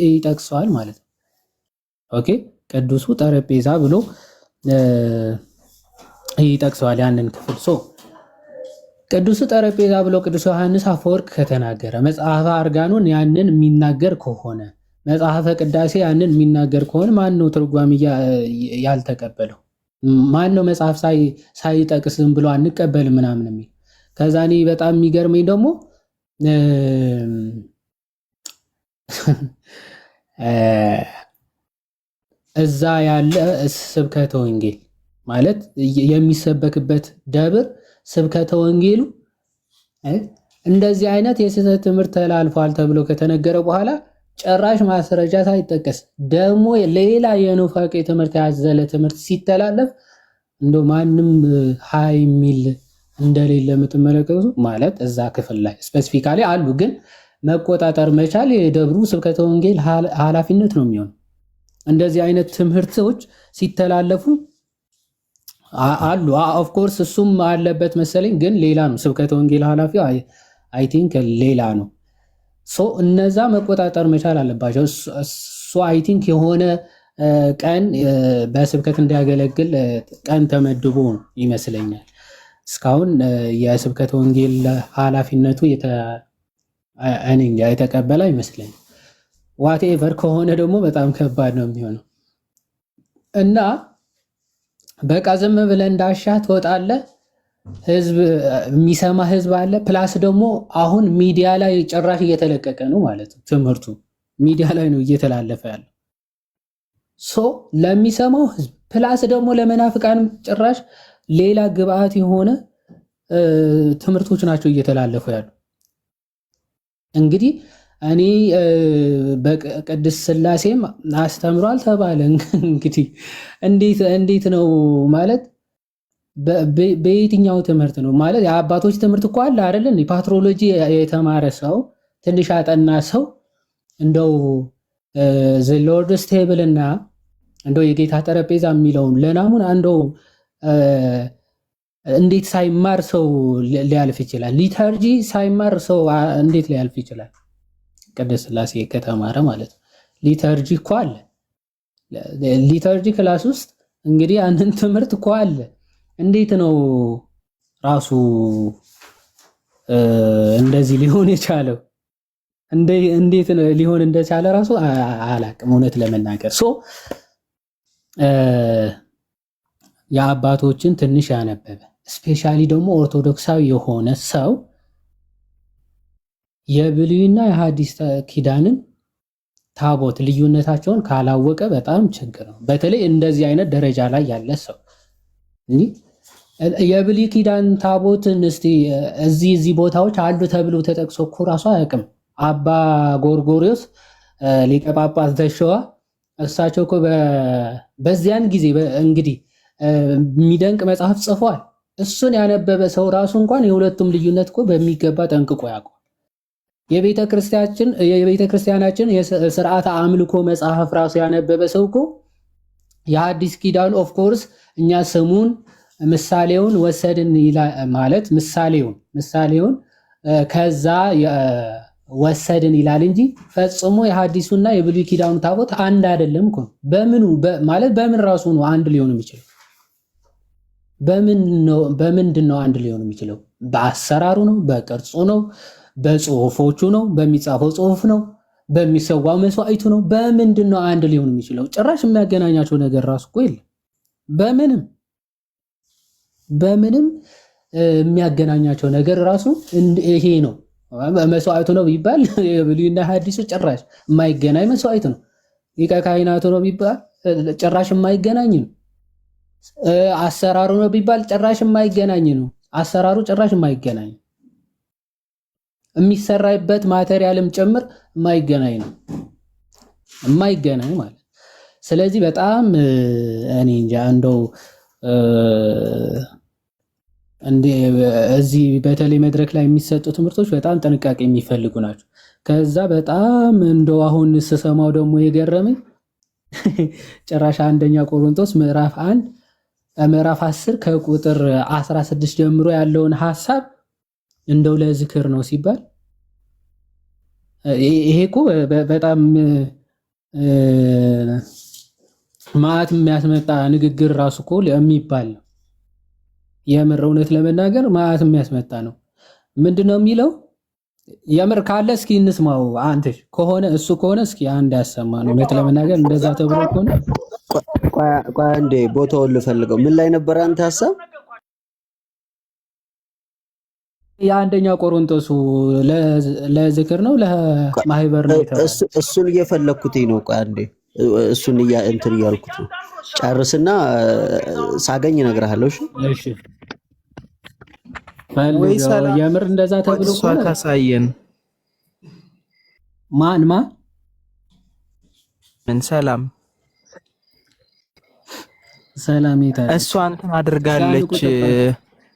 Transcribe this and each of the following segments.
ይጠቅሰዋል ማለት ነው። ኦኬ ቅዱሱ ጠረጴዛ ብሎ ይጠቅሰዋል ያንን ክፍል። ቅዱሱ ጠረጴዛ ብሎ ቅዱስ ዮሐንስ አፈወርቅ ከተናገረ መጽሐፈ አርጋኖን ያንን የሚናገር ከሆነ መጽሐፈ ቅዳሴ ያንን የሚናገር ከሆነ ማን ነው ትርጓሜ ያልተቀበለው? ማን ነው መጽሐፍ ሳይጠቅስ ዝም ብሎ አንቀበልም ምናምን የሚል? ከዛ እኔ በጣም የሚገርመኝ ደግሞ እዛ ያለ ስብከተ ወንጌል ማለት የሚሰበክበት ደብር ስብከተ ወንጌሉ እንደዚህ አይነት የስህተት ትምህርት ተላልፏል ተብሎ ከተነገረ በኋላ ጭራሽ ማስረጃ ሳይጠቀስ ደግሞ ሌላ የኑፋቄ ትምህርት ያዘለ ትምህርት ሲተላለፍ እንደ ማንም ሃይ ሚል እንደሌለ የምትመለከቱ ማለት እዛ ክፍል ላይ ስፔሲፊካሊ አሉ። ግን መቆጣጠር መቻል የደብሩ ስብከተ ወንጌል ኃላፊነት ነው የሚሆነው። እንደዚህ አይነት ትምህርቶች ሲተላለፉ አሉ። ኦፍ ኮርስ እሱም አለበት መሰለኝ፣ ግን ሌላ ነው ስብከተ ወንጌል ኃላፊው አይ ቲንክ ሌላ ነው። ሶ እነዛ መቆጣጠር መቻል አለባቸው። ሶ አይ ቲንክ የሆነ ቀን በስብከት እንዲያገለግል ቀን ተመድቦ ይመስለኛል። እስካሁን የስብከተ ወንጌል ኃላፊነቱ የተቀበለ አይመስለኝም። ዋቴቨር ከሆነ ደግሞ በጣም ከባድ ነው የሚሆነው እና በቃ ዝም ብለህ እንዳሻ ትወጣለህ። ህዝብ የሚሰማ ህዝብ አለ። ፕላስ ደግሞ አሁን ሚዲያ ላይ ጭራሽ እየተለቀቀ ነው ማለት ነው። ትምህርቱ ሚዲያ ላይ ነው እየተላለፈ ያለው። ሶ ለሚሰማው ህዝብ ፕላስ ደግሞ ለመናፍቃን ጭራሽ ሌላ ግብአት የሆነ ትምህርቶች ናቸው እየተላለፉ ያሉ። እንግዲህ እኔ በቅድስት ሥላሴም አስተምሯል ተባለ። እንግዲህ እንዴት ነው ማለት በየትኛው ትምህርት ነው ማለት? የአባቶች ትምህርት እኮ አለ አይደል? ፓትሮሎጂ የተማረ ሰው ትንሽ አጠና ሰው እንደው ዘ ሎርድስ ቴብል እና እንደው የጌታ ጠረጴዛ የሚለውን ለናሙን እንደው እንዴት ሳይማር ሰው ሊያልፍ ይችላል? ሊተርጂ ሳይማር ሰው እንዴት ሊያልፍ ይችላል? ቅድስት ሥላሴ ከተማረ ማለት ነው። ሊተርጂ እኮ አለ። ሊተርጂ ክላስ ውስጥ እንግዲህ አንድን ትምህርት እኮ አለ። እንዴት ነው ራሱ እንደዚህ ሊሆን የቻለው? እንዴት ሊሆን እንደቻለ ራሱ አላቅም እውነት ለመናገር። የአባቶችን ትንሽ ያነበበ ስፔሻሊ ደግሞ ኦርቶዶክሳዊ የሆነ ሰው የብሉይና የሐዲስ ኪዳንን ታቦት ልዩነታቸውን ካላወቀ በጣም ችግር ነው። በተለይ እንደዚህ አይነት ደረጃ ላይ ያለ ሰው የብሉይ ኪዳን ታቦትን እስቲ እዚህ ቦታዎች አሉ ተብሎ ተጠቅሶ እኮ ራሱ አያውቅም። አባ ጎርጎሪዮስ ሊቀ ጳጳስ ዘሸዋ እሳቸው እኮ በዚያን ጊዜ እንግዲህ የሚደንቅ መጽሐፍ ጽፏል። እሱን ያነበበ ሰው ራሱ እንኳን የሁለቱም ልዩነት እኮ በሚገባ ጠንቅቆ ያውቀዋል። የቤተ ክርስቲያናችን የሥርዓተ አምልኮ መጽሐፍ ራሱ ያነበበ ሰው እኮ የሐዲስ ኪዳን ኦፍ ኮርስ እኛ ስሙን ምሳሌውን ወሰድን ማለት ምሳሌውን ከዛ ወሰድን ይላል እንጂ ፈጽሞ የሐዲሱና የብሉይ ኪዳኑ ታቦት አንድ አይደለም እኮ። በምን ራሱ ነው አንድ ሊሆን የሚችለው? በምንድን ነው አንድ ሊሆን የሚችለው? በአሰራሩ ነው? በቅርጹ ነው? በጽሁፎቹ ነው? በሚጻፈው ጽሁፍ ነው? በሚሰዋው መስዋዕቱ ነው? በምንድን ነው አንድ ሊሆን የሚችለው? ጭራሽ የሚያገናኛቸው ነገር ራሱ እኮ የለም። በምንም የሚያገናኛቸው ነገር ራሱ ይሄ ነው። መስዋዕቱ ነው ቢባል የብሉይና ሐዲሱ ጭራሽ የማይገናኝ መስዋዕት ነው። ሊቀ ካህናቱ ነው ቢባል ጭራሽ የማይገናኝ ነው። አሰራሩ ነው ቢባል ጭራሽ የማይገናኝ ነው። አሰራሩ ጭራሽ የማይገናኝ የሚሰራበት ማቴሪያልም ጭምር የማይገናኝ ነው። የማይገናኝ ማለት ስለዚህ በጣም እኔ እንጃ እንደው እዚህ በተለይ መድረክ ላይ የሚሰጡ ትምህርቶች በጣም ጥንቃቄ የሚፈልጉ ናቸው። ከዛ በጣም እንደው አሁን ስሰማው ደግሞ የገረመኝ ጭራሽ አንደኛ ቆሮንቶስ ምዕራፍ 10 ከቁጥር 16 ጀምሮ ያለውን ሐሳብ እንደው ለዝክር ነው ሲባል ይሄ እኮ በጣም ማዕት የሚያስመጣ ንግግር ራሱ እኮ የሚባል ነው። የምር እውነት ለመናገር ማዕት የሚያስመጣ ነው። ምንድነው የሚለው? የምር ካለ እስኪ እንስማው። አንተ ከሆነ እሱ ከሆነ እስኪ አንድ ያሰማን። እውነት ለመናገር እንደዛ ተብሎ ከሆነ ቆይ አንዴ ቦታውን ልፈልገው። ምን ላይ ነበር አንተ ሐሳብ? የአንደኛው ቆሮንቶሱ ለዝክር ነው ለማህበር ነው የተባለው። እሱን እየፈለኩት ነው። ቆይ አንዴ እሱን እንትን እያልኩት ነው። ጨርስና ሳገኝ እነግርሃለሁ። እሺ የምር እንደዛ ተብሎ ከሆነ ካሳየን ማን ምን ሰላም ይታል። እሷ እንትን አድርጋለች፣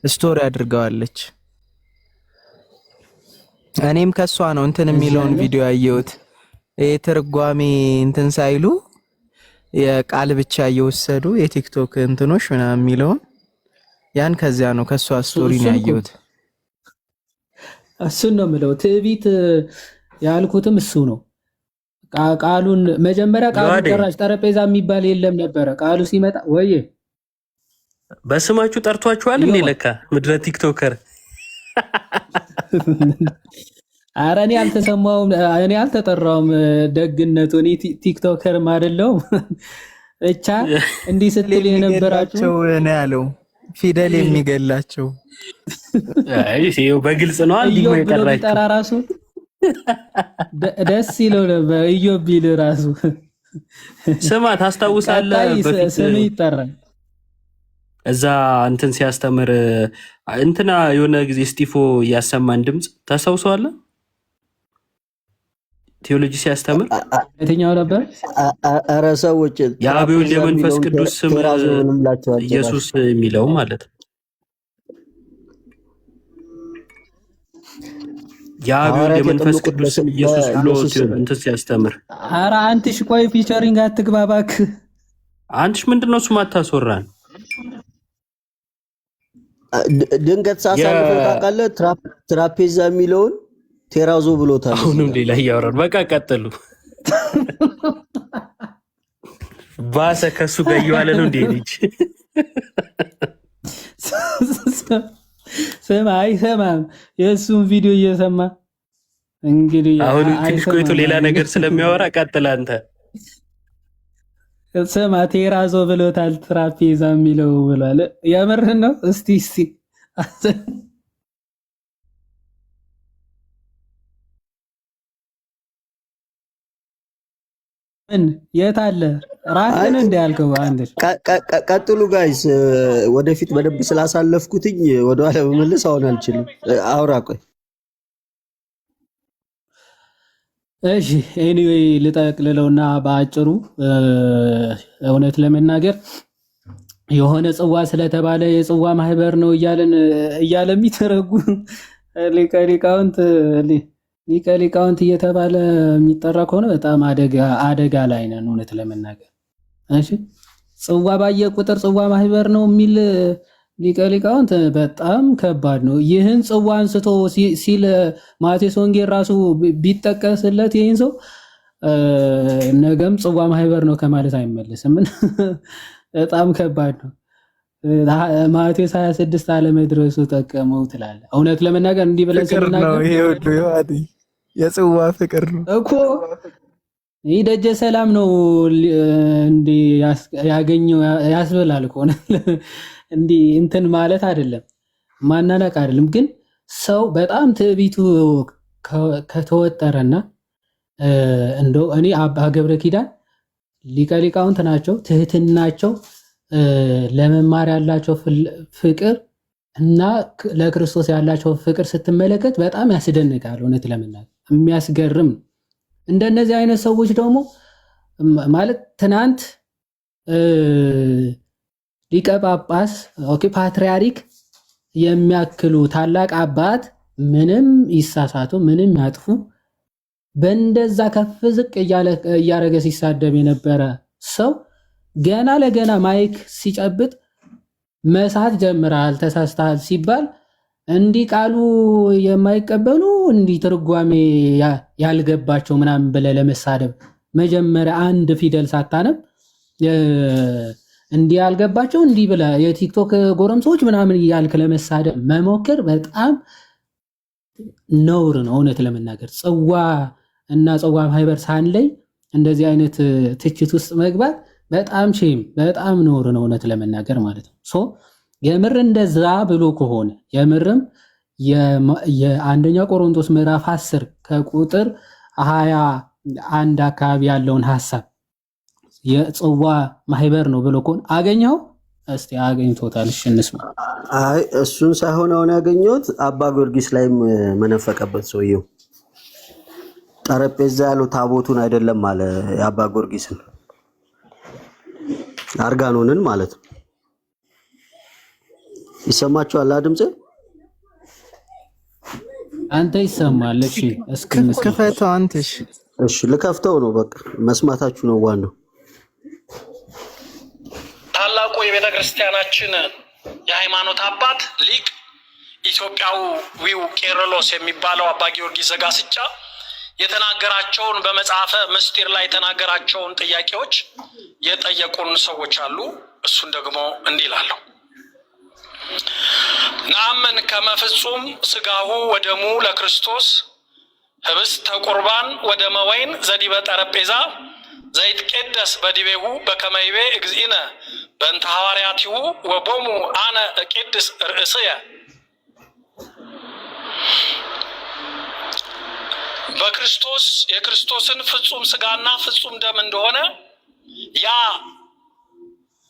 ስቶሪ አድርጋዋለች። እኔም ከሷ ነው እንትን የሚለውን ቪዲዮ ያየሁት። የትርጓሜ እንትን ሳይሉ የቃል ብቻ እየወሰዱ የቲክቶክ እንትኖች ምናምን የሚለውን ያን ከዚያ ነው ከሷ ስቶሪ ነው ያየሁት። እሱን ነው የምለው። ትዕቢት ያልኩትም እሱ ነው። ቃሉን መጀመሪያ ቃሉ ጭራሽ ጠረጴዛ የሚባል የለም ነበረ። ቃሉ ሲመጣ ወይ በስማችሁ ጠርቷችኋል እንዴ? ለካ ምድረ ቲክቶከር። ኧረ እኔ አልተሰማውም፣ እኔ አልተጠራውም። ደግነቱ እኔ ቲክቶከርም አይደለሁም። ብቻ እንዲህ ስትል የነበራችሁ ነው ያለው ፊደል የሚገላቸው በግልጽ ነው። አንድ ይመጣራችሁ ጠራ ራሱ ደስ ይለው ነበር። ኢዮብ ቢል ራሱ ስማ ታስታውሳለህ? በፊት ስም ይጠራል። እዛ እንትን ሲያስተምር እንትና የሆነ ጊዜ ስቲፎ ያሰማን ድምጽ ታስታውሰዋለህ? ቴዎሎጂ ሲያስተምር የትኛው ነበር? ኧረ ሰዎች የአብ ወልድ የመንፈስ ቅዱስ ስም ኢየሱስ የሚለው ማለት ነው። የአብ ወልድ የመንፈስ ቅዱስ ስም ኢየሱስ ብሎ እንትን ሲያስተምር፣ ኧረ አንትሽ ቆይ ፊቸሪንግ አትግባባክ። አንትሽ ምንድነው እሱ ማታስወራን? ድንገት ሳሳልፈው ታውቃለህ? ትራፔዛ የሚለውን ቴራዞ ብሎታል። አሁንም ሌላ እያወራን በቃ ቀጥሉ። ባሰ ከሱ ጋር እየዋለ ነው እንዴ ልጅ ስማ አይሰማም። የእሱን ቪዲዮ እየሰማ እንግዲህ አሁንም ትንሽ ቆይቶ ሌላ ነገር ስለሚያወራ ቀጥል አንተ። ስማ ቴራዞ ብሎታል፣ ትራፔዛ የሚለው ብሏል። የምርህን ነው? እስቲ ምን የት አለ? ራስን እንደ ያልከው አንድ ቀጥሉ ጋይስ። ወደፊት በደንብ ስላሳለፍኩትኝ ወደኋላ መመለስ አሁን አልችልም። አውራ ቆይ። እሺ ኤኒዌይ ልጠቅልለውና በአጭሩ እውነት ለመናገር የሆነ ጽዋ ስለተባለ የጽዋ ማህበር ነው እያለ የሚተረጉ ሊቀ ሊቃውንት እየተባለ የሚጠራ ከሆነ በጣም አደጋ ላይ ነን። እውነት ለመናገር እሺ፣ ጽዋ ባየ ቁጥር ጽዋ ማህበር ነው የሚል ሊቀ ሊቃውንት በጣም ከባድ ነው። ይህን ጽዋ አንስቶ ሲል ማቴዎስ ወንጌል ራሱ ቢጠቀስለት ይህን ሰው ነገም ጽዋ ማህበር ነው ከማለት አይመለስም። በጣም ከባድ ነው። ማቴዎስ 26 አለመድረሱ ጠቀመው ትላለህ። እውነት ለመናገር እንዲህ ብለህ ስናገር ይሄ ሁሉ የጽዋ ፍቅር ነው እኮ። ይህ ደጀ ሰላም ነው እንዲህ ያገኘው ያስብላል እኮ። እንዲህ እንትን ማለት አይደለም፣ ማናነቅ አይደለም። ግን ሰው በጣም ትዕቢቱ ከተወጠረና እንደው እኔ አባ ገብረ ኪዳን ሊቀ ሊቃውንት ናቸው። ትህትናቸው፣ ለመማር ያላቸው ፍቅር እና ለክርስቶስ ያላቸው ፍቅር ስትመለከት በጣም ያስደንቃል። እውነት ለመናገር የሚያስገርም። እንደነዚህ አይነት ሰዎች ደግሞ ማለት ትናንት ሊቀ ጳጳስ ፓትርያርክ የሚያክሉ ታላቅ አባት ምንም ይሳሳቱ ምንም ያጥፉ በእንደዛ ከፍ ዝቅ እያረገ ሲሳደብ የነበረ ሰው ገና ለገና ማይክ ሲጨብጥ መሳት ጀምራል ተሳስተሃል ሲባል እንዲህ ቃሉ የማይቀበሉ እንዲህ ትርጓሜ ያልገባቸው ምናምን ብለህ ለመሳደብ መጀመሪያ አንድ ፊደል ሳታነብ እንዲህ ያልገባቸው እንዲህ ብለህ የቲክቶክ ጎረምሶች ምናምን ያልክ ለመሳደብ መሞከር በጣም ነውር ነው። እውነት ለመናገር ጽዋ እና ጽዋ ማህበር ሳንለይ እንደዚህ አይነት ትችት ውስጥ መግባት በጣም ሼም በጣም ነውር ነው። እውነት ለመናገር ማለት ነው። ሶ የምር እንደዛ ብሎ ከሆነ የምርም የአንደኛ ቆሮንቶስ ምዕራፍ 10 ከቁጥር 21 አካባቢ ያለውን ሐሳብ የጽዋ ማህበር ነው ብሎ ከሆነ አገኘው እስቲ አገኝቶታል። እሺ እንስማ። አይ እሱን ሳይሆን አሁን ያገኘሁት አባ ጊዮርጊስ ላይም መነፈቀበት ሰውየው ጠረጴዛ ያለው ታቦቱን አይደለም አለ የአባ ጊዮርጊስን አርጋኖንን ማለት ነው። ይሰማችኋል ድምጼ? አንተ ይሰማል? እሺ ከፈተው አንተሽ። እሺ ልከፍተው ነው በቃ መስማታችሁ ነው ዋናው። ታላቁ የቤተ ክርስቲያናችን የሃይማኖት አባት ሊቅ ኢትዮጵያዊው ቄርሎስ የሚባለው አባ ጊዮርጊስ ዘጋስጫ የተናገራቸውን በመጽሐፈ ምስጢር ላይ የተናገራቸውን ጥያቄዎች የጠየቁን ሰዎች አሉ። እሱን ደግሞ እንዲህ ይላለው። ነአምን ከመ ፍጹም ሥጋሁ ወደሙ ለክርስቶስ ህብስተ ቁርባን ወደመ ወይን ዘዲበ ጠረጴዛ ዘይትቄደስ በዲቤሁ በከመ ይቤ እግዚእነ በእንተ ሐዋርያቲሁ ወቦሙ አነ እቄድስ ርእስየ። በክርስቶስ የክርስቶስን ፍጹም ሥጋና ፍጹም ደም እንደሆነ ያ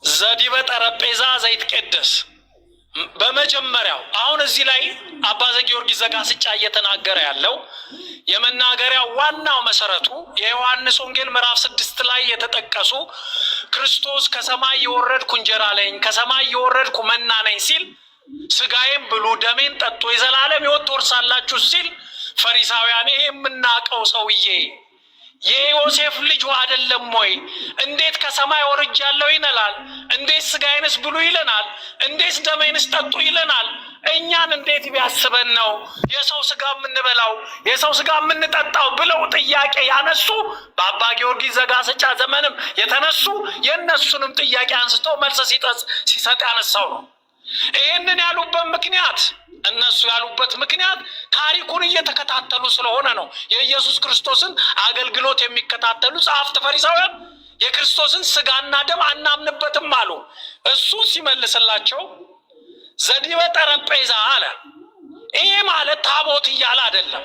ዘዲበ ጠረጴዛ ዘይትቄደስ በመጀመሪያው አሁን እዚህ ላይ አባ ዘጊዮርጊስ ዘጋስጫ እየተናገረ ያለው የመናገሪያው ዋናው መሰረቱ የዮሐንስ ወንጌል ምዕራፍ 6 ላይ የተጠቀሱ ክርስቶስ ከሰማይ የወረድኩ እንጀራ ነኝ ከሰማይ የወረድኩ መና ነኝ ሲል ሥጋዬን ብሉ ደሜን ጠጡ የዘላለም ሕይወት ትወርሳላችሁ ሲል ፈሪሳውያን ይሄ የምናውቀው ሰውዬ የዮሴፍ ልጅ አይደለም ወይ? እንዴት ከሰማይ ወርጃለሁ ይለናል? እንዴት ሥጋዬንስ ብሉ ይለናል? እንዴት ደሜንስ ጠጡ ይለናል? እኛን እንዴት ቢያስበን ነው የሰው ሥጋ የምንበላው የሰው ሥጋ የምንጠጣው ብለው ጥያቄ ያነሱ በአባ ጊዮርጊስ ዘጋስጫ ዘመንም የተነሱ የእነሱንም ጥያቄ አንስቶ መልስ ሲሰጥ ያነሳው ነው። ይህንን ያሉበት ምክንያት እነሱ ያሉበት ምክንያት ታሪኩን እየተከታተሉ ስለሆነ ነው። የኢየሱስ ክርስቶስን አገልግሎት የሚከታተሉ ጸሐፍት ፈሪሳውያን የክርስቶስን ሥጋና ደም አናምንበትም አሉ። እሱ ሲመልስላቸው ዘዲበ ጠረጴዛ አለ። ይሄ ማለት ታቦት እያለ አይደለም።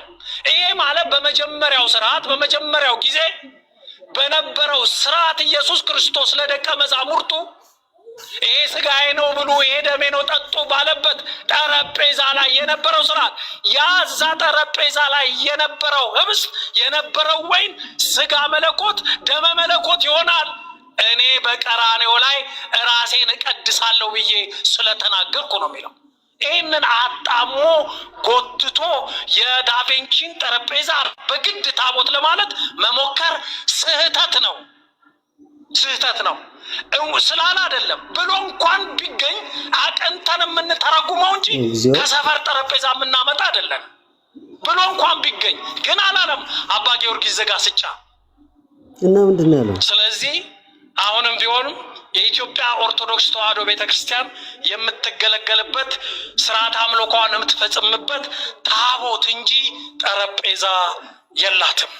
ይሄ ማለት በመጀመሪያው ስርዓት በመጀመሪያው ጊዜ በነበረው ስርዓት ኢየሱስ ክርስቶስ ለደቀ መዛሙርቱ ይሄ ሥጋዬ ነው ብሉ ይሄ ደሜ ነው ጠጡ ባለበት ጠረጴዛ ላይ የነበረው ስርዓት ያዛ ጠረጴዛ ላይ የነበረው ህብስት የነበረው ወይን ሥጋ መለኮት ደመ መለኮት ይሆናል። እኔ በቀራንዮ ላይ ራሴን እቀድሳለሁ ብዬ ስለተናገርኩ ነው የሚለው። ይህንን አጣሞ ጎትቶ የዳቬንቺን ጠረጴዛ በግድ ታቦት ለማለት መሞከር ስህተት ነው። ስህተት ነው ስላል አይደለም ብሎ እንኳን ቢገኝ አቀንተን የምንተረጉመው እንጂ ከሰፈር ጠረጴዛ የምናመጣ አይደለም ብሎ እንኳን ቢገኝ ግን አላለም አባ ጊዮርጊስ ዘጋስጫ እና ምንድነው ያለው? ስለዚህ አሁንም ቢሆንም የኢትዮጵያ ኦርቶዶክስ ተዋሕዶ ቤተክርስቲያን የምትገለገልበት ስርዓት አምልኮዋን የምትፈጽምበት ታቦት እንጂ ጠረጴዛ የላትም።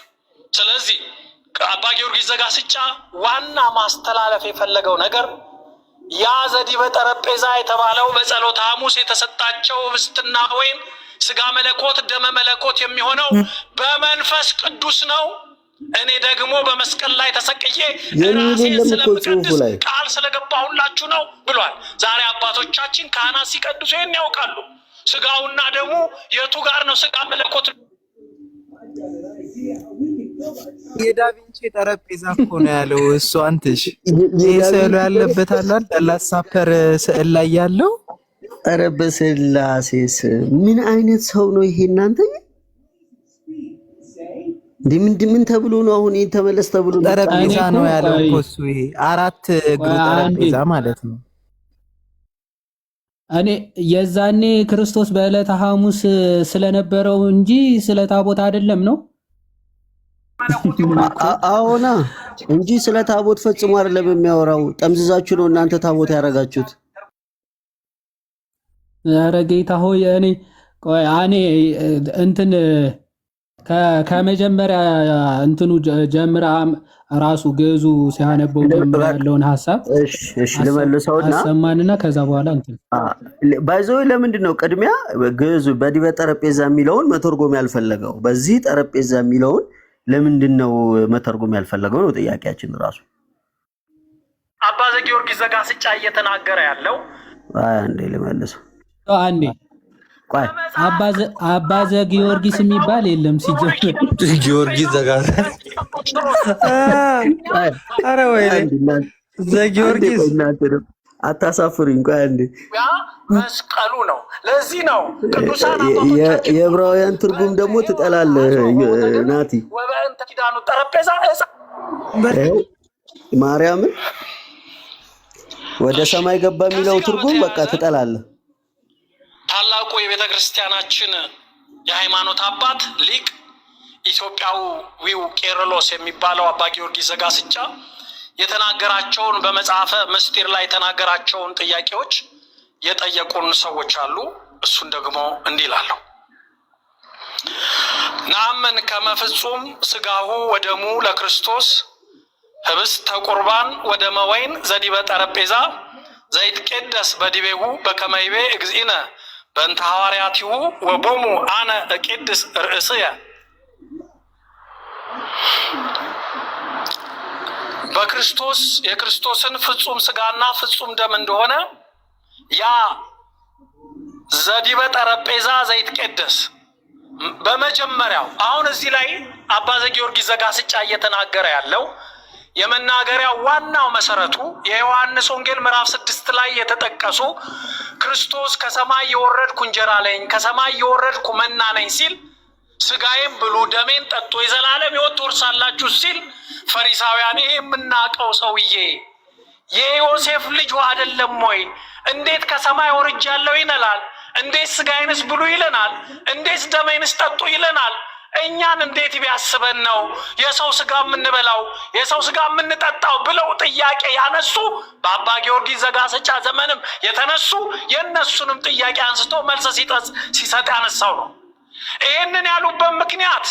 ስለዚህ አባ ጊዮርጊስ ዘጋስጫ ዋና ማስተላለፍ የፈለገው ነገር ያ ዘዲበ ጠረጴዛ የተባለው በጸሎተ ሐሙስ የተሰጣቸው ህብስትና ወይን ሥጋ መለኮት ደመ መለኮት የሚሆነው በመንፈስ ቅዱስ ነው። እኔ ደግሞ በመስቀል ላይ ተሰቅዬ ራሴን ስለምቀድስ ቃል ስለገባሁላችሁ ነው ብሏል። ዛሬ አባቶቻችን ካህናት ሲቀድሱ ይህን ያውቃሉ። ሥጋውና ደግሞ የቱ ጋር ነው ሥጋ መለኮት? የዳቪንቺ ጠረጴዛ እኮ ነው ያለው እሱ። አንተሽ ይሄ ስዕሉ ያለበት አላል ላሳፐር ስዕል ላይ ያለው ኧረ በስላሴስ ምን አይነት ሰው ነው ይሄ? እናንተ ምን ተብሎ ነው አሁን ይሄን ተመለስ ተብሎ ጠረጴዛ ነው ያለው እኮ እሱ። ይሄ 4 እግሩ ጠረጴዛ ማለት ነው። እኔ የዛኔ ክርስቶስ በዕለተ ሐሙስ ስለነበረው እንጂ ስለ ታቦት አይደለም ነው። አዎና እንጂ ስለ ታቦት ፈጽሞ አይደለም የሚያወራው። ጠምዝዛችሁ ነው እናንተ ታቦት ያረጋችሁት። ኧረ ጌታ ሆይ እኔ እንትን ከመጀመሪያ እንትኑ ጀምራ ራሱ ገዙ ሲያነበው ጀምራ ያለውን ሐሳብ እሺ ልመልሰውና አሰማንና ከዛ በኋላ እንትን ባይዘው ለምንድን ነው ቅድሚያ ገዙ በዲበ ጠረጴዛ የሚለውን መተርጎም ያልፈለገው? በዚህ ጠረጴዛ የሚለውን ለምንድን ነው መተርጎም ያልፈለገው ነው ጥያቄያችን ራሱ። አባ ዘጊዮርጊስ ዘጋስጫ እየተናገረ ያለው አንዴ ልመልሰው አንዴ ቆይ አባ ዘጊዮርጊስ የሚባል የለም ሲጀምር ጊዮርጊስ ዘጋስ አረ ወይ ዘጊዮርጊስ አታሳፍሩኝ። ቆይ አንዴ መስቀሉ ነው። ለዚህ ነው ቅዱሳን የዕብራውያን ትርጉም ደግሞ ትጠላለህ ናቲ። ወበእንተ ኪዳኑ ጠረጴዛ ማርያምን ወደ ሰማይ ገባ የሚለው ትርጉም በቃ ትጠላለህ። ታላቁ የቤተ ክርስቲያናችን የሃይማኖት አባት ሊቅ ኢትዮጵያዊው ቄርሎስ የሚባለው አባ ጊዮርጊስ ዘጋስጫ የተናገራቸውን በመጽሐፈ ምስጢር ላይ የተናገራቸውን ጥያቄዎች የጠየቁን ሰዎች አሉ። እሱን ደግሞ እንዲህ እላለሁ። ነአምን ከመ ፍጹም ሥጋሁ ወደሙ ለክርስቶስ ህብስተ ቁርባን ወደመ ወይን ዘዲበ ጠረጴዛ ዘይትቄደስ በዲቤሁ በከመ ይቤ እግዚእነ በእንተ ሐዋርያቲሁ ወቦሙ አነ እቄድስ ርእስየ። በክርስቶስ የክርስቶስን ፍጹም ሥጋና ፍጹም ደም እንደሆነ ያ ዘዲበ ጠረጴዛ ዘይትቄደስ በመጀመሪያው አሁን እዚህ ላይ አባ ዘጊዮርጊስ ዘጋስጫ እየተናገረ ያለው የመናገሪያው ዋናው መሰረቱ የዮሐንስ ወንጌል ምዕራፍ 6 ላይ የተጠቀሱ ክርስቶስ ከሰማይ የወረድኩ እንጀራ ነኝ ከሰማይ የወረድኩ መና ነኝ ሲል ሥጋዬን ብሉ ደሜን ጠጡ የዘላለም ሕይወት ትወርሳላችሁ ሲል ፈሪሳውያን ይሄ የምናውቀው ሰውዬ የዮሴፍ ልጅ አይደለም ወይ? እንዴት ከሰማይ ወርጃለሁ ይለናል? እንዴት ሥጋዬንስ ብሉ ይለናል? እንዴት ደሜንስ ጠጡ ይለናል? እኛን እንዴት ቢያስበን ነው የሰው ሥጋ የምንበላው የሰው ሥጋ የምንጠጣው ብለው ጥያቄ ያነሱ በአባ ጊዮርጊስ ዘጋስጫ ዘመንም የተነሱ የነሱንም ጥያቄ አንስቶ መልስ ሲሰጥ ያነሳው ነው። ይህንን ያሉበት ምክንያት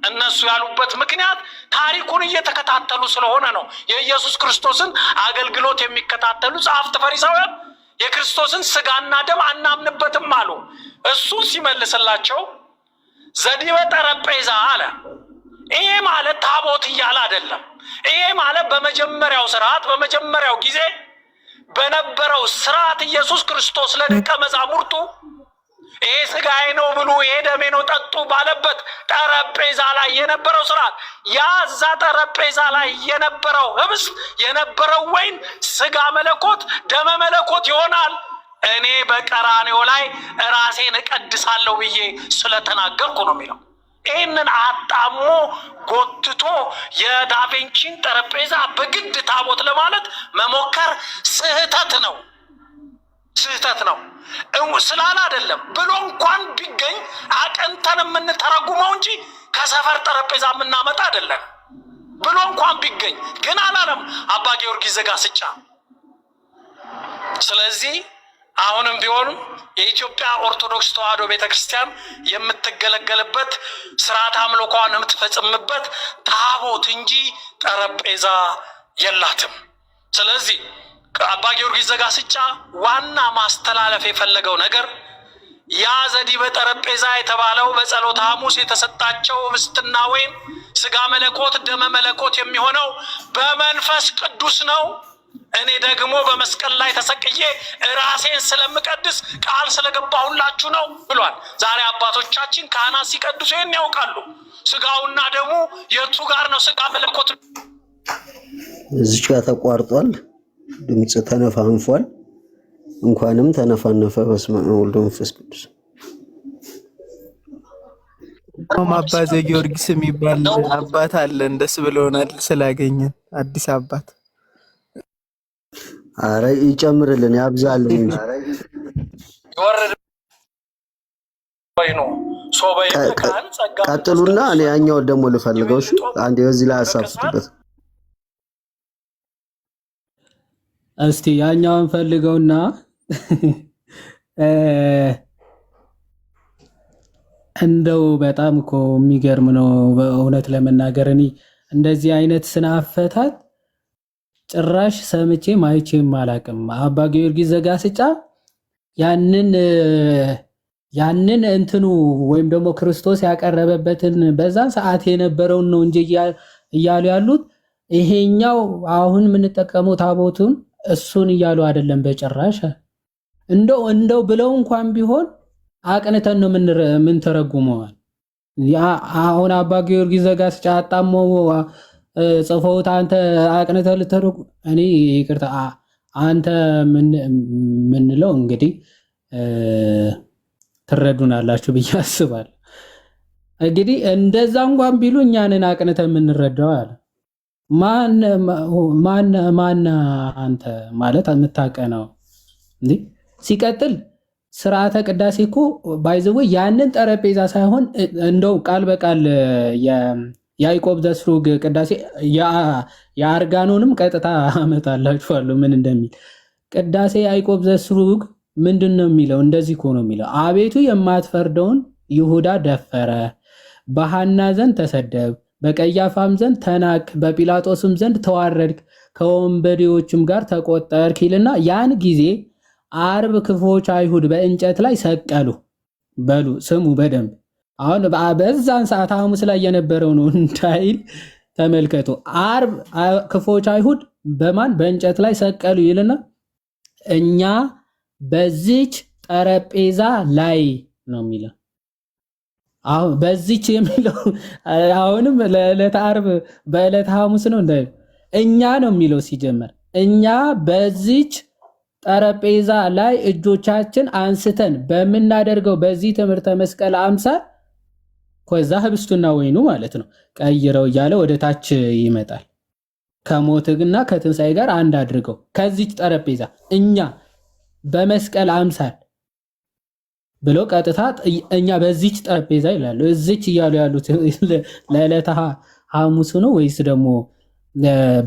እነሱ ያሉበት ምክንያት ታሪኩን እየተከታተሉ ስለሆነ ነው። የኢየሱስ ክርስቶስን አገልግሎት የሚከታተሉ ጸሐፍት ፈሪሳውያን የክርስቶስን ሥጋና ደም አናምንበትም አሉ። እሱ ሲመልስላቸው ዘዲበ ጠረጴዛ አለ። ይሄ ማለት ታቦት እያለ አይደለም። ይሄ ማለት በመጀመሪያው ስርዓት በመጀመሪያው ጊዜ በነበረው ስርዓት ኢየሱስ ክርስቶስ ለደቀ መዛሙርቱ ይሄ ሥጋዬ ነው ብሉ ይሄ ደሜ ነው ጠጡ ባለበት ጠረጴዛ ላይ የነበረው ስርዓት ያዛ ጠረጴዛ ላይ የነበረው ህብስት የነበረው ወይን ሥጋ መለኮት ደመ መለኮት ይሆናል። እኔ በቀራንዮ ላይ ራሴን እቀድሳለሁ ብዬ ስለተናገርኩ ነው የሚለው። ይህንን አጣሞ ጎትቶ የዳቬንቺን ጠረጴዛ በግድ ታቦት ለማለት መሞከር ስህተት ነው። ስህተት ነው ስላል አይደለም ብሎ እንኳን ቢገኝ አቅንተን የምንተረጉመው እንጂ ከሰፈር ጠረጴዛ የምናመጣ አይደለም ብሎ እንኳን ቢገኝ ግን አላለም አባ ጊዮርጊስ ዘጋስጫ። ስለዚህ አሁንም ቢሆን የኢትዮጵያ ኦርቶዶክስ ተዋሕዶ ቤተክርስቲያን የምትገለገልበት ስርዓት አምልኮዋን የምትፈጽምበት ታቦት እንጂ ጠረጴዛ የላትም። ስለዚህ አባ ጊዮርጊስ ዘጋስጫ ዋና ማስተላለፍ የፈለገው ነገር ያ ዘዲበ ጠረጴዛ የተባለው በጸሎተ ሐሙስ የተሰጣቸው ህብስትና ወይን ሥጋ መለኮት ደመ መለኮት የሚሆነው በመንፈስ ቅዱስ ነው። እኔ ደግሞ በመስቀል ላይ ተሰቅዬ ራሴን ስለምቀድስ ቃል ስለገባሁላችሁ ነው ብሏል። ዛሬ አባቶቻችን ካህናት ሲቀድሱ ይህን ያውቃሉ። ሥጋውና ደሙ የቱ ጋር ነው? ሥጋ መለኮት እዚች ጋር ተቋርጧል። ድምጽ ተነፋንፏል። እንኳንም ተነፋነፈ። በስመ አብ ወወልድ ወመንፈስ ቅዱስ። አባ ዘጊዮርጊስ የሚባል አባት አለን። ደስ ብሎናል ስላገኘን አዲስ አባት። አረ ይጨምርልን ያብዛልን። ይወርድ ወይ ነው ሶበይ ካን ጸጋ ቀጥሉና እኔ ያኛው ደግሞ ልፈልገው። እሺ አንዴ በዚህ ላይ አሳፍኩበት። እስቲ ያኛውን ፈልገውና እንደው በጣም እኮ የሚገርም ነው በእውነት ለመናገር እኔ እንደዚህ አይነት ስናፈታት ጭራሽ ሰምቼም አይቼም አላቅም። አባ ጊዮርጊስ ዘጋስጫ ያንን እንትኑ ወይም ደግሞ ክርስቶስ ያቀረበበትን በዛን ሰዓት የነበረውን ነው እንጂ እያሉ ያሉት ይሄኛው አሁን የምንጠቀመው ታቦቱን እሱን እያሉ አይደለም በጭራሽ። እንደው ብለው እንኳን ቢሆን አቅንተን ነው ምን ተረጉመዋል። አሁን አባ ጊዮርጊስ ዘጋስጫ አጣመው ጽፈውት አንተ አቅንተህ ልተረጉ እኔ ይቅርታ አንተ ምንለው እንግዲህ ትረዱናላችሁ ብዬ አስባለሁ። እንግዲህ እንደዛ እንኳን ቢሉ እኛንን አቅንተን የምንረዳው አለ። ማን አንተ ማለት የምታቀነው እንዴ? ሲቀጥል ስርዓተ ቅዳሴ እኮ ባይዘው ያንን ጠረጴዛ ሳይሆን እንደው ቃል በቃል ያዕቆብ ዘስሩግ ቅዳሴ የአርጋኖንም ቀጥታ አመጣላችኋለሁ ምን እንደሚል። ቅዳሴ ያዕቆብ ዘስሩግ ምንድነው የሚለው? እንደዚህ እኮ ነው የሚለው፣ አቤቱ የማትፈርደውን ይሁዳ ደፈረ፣ በሐና ዘንድ ተሰደብ፣ በቀያፋም ዘንድ ተናቅ፣ በጲላጦስም ዘንድ ተዋረድክ፣ ከወንበዴዎችም ጋር ተቆጠርክ ይልና ያን ጊዜ አርብ ክፎች አይሁድ በእንጨት ላይ ሰቀሉ። በሉ ስሙ በደንብ አሁን በዛን ሰዓት ሐሙስ ላይ የነበረው ነው እንዳይል ተመልከቱ። አርብ ክፎች አይሁድ በእንጨት ላይ ሰቀሉ ይልና እኛ በዚች ጠረጴዛ ላይ ነው የሚለው። አሁን በዚች የሚለው አሁንም ለዕለተ አርብ በዕለተ ሐሙስ ነው እንዳይል እኛ ነው የሚለው። ሲጀመር እኛ በዚች ጠረጴዛ ላይ እጆቻችን አንስተን በምናደርገው በዚህ ትምህርተ መስቀል አምሳል ከዛ ህብስቱና ወይኑ ማለት ነው ቀይረው እያለ ወደ ታች ይመጣል። ከሞትና ከትንሳኤ ጋር አንድ አድርገው ከዚች ጠረጴዛ እኛ በመስቀል አምሳል ብሎ ቀጥታ እኛ በዚች ጠረጴዛ ይላሉ። እዚች እያሉ ያሉት ለዕለተ ሐሙስ ነው ወይስ ደግሞ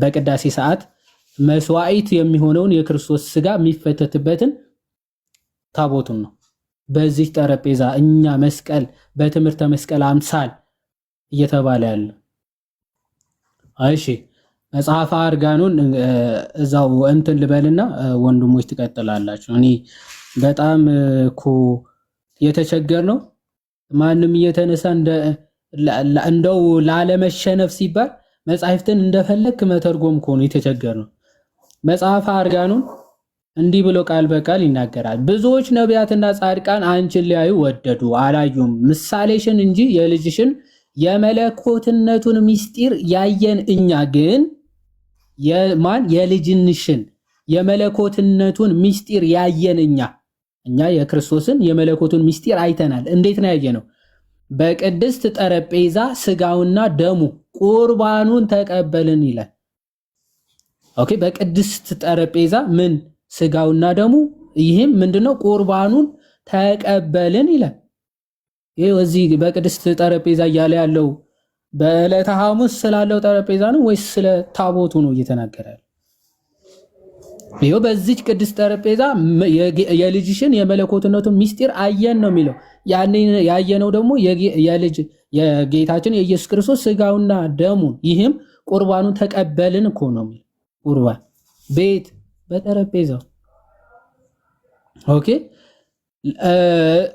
በቅዳሴ ሰዓት መስዋዕት የሚሆነውን የክርስቶስ ስጋ የሚፈተትበትን ታቦቱን ነው? በዚህ ጠረጴዛ እኛ መስቀል በትምህርተ መስቀል አምሳል እየተባለ ያለ። እሺ መጽሐፈ አርጋኖን እዛው እንትን ልበልና ወንድሞች ትቀጥላላችሁ። እኔ በጣም እኮ የተቸገር ነው። ማንም እየተነሳ እንደው ላለመሸነፍ ሲባል መጽሐፍትን እንደፈለክ መተርጎም እኮ ነው የተቸገር ነው። መጽሐፈ አርጋኖን እንዲህ ብሎ ቃል በቃል ይናገራል። ብዙዎች ነቢያትና ጻድቃን አንቺን ሊያዩ ወደዱ፣ አላዩም። ምሳሌሽን እንጂ የልጅሽን የመለኮትነቱን ምስጢር ያየን እኛ ግን የልጅንሽን የመለኮትነቱን ምስጢር ያየን እኛ የክርስቶስን የመለኮቱን ምስጢር አይተናል። እንዴት ነው ያየነው? በቅድስት ጠረጴዛ ስጋውና ደሙ ቁርባኑን ተቀበልን ይላል። ኦኬ፣ በቅድስት ጠረጴዛ ምን ስጋውና ደሙ፣ ይህም ምንድነው? ቁርባኑን ተቀበልን ይላል። ይሄ እዚህ በቅድስት ጠረጴዛ እያለ ያለው በዕለተ ሐሙስ ስላለው ጠረጴዛ ነው ወይስ ስለ ታቦቱ ነው እየተናገረ ያለው? ይሄው በዚች ቅድስት ጠረጴዛ የልጅሽን የመለኮትነቱን ምስጢር አየን ነው የሚለው። ያየነው ደግሞ የጌታችን የኢየሱስ ክርስቶስ ስጋውና ደሙን ይህም ቁርባኑን ተቀበልን እኮ ነው የሚለው። ቁርባን ቤት በጠረጴዛው ኦኬ።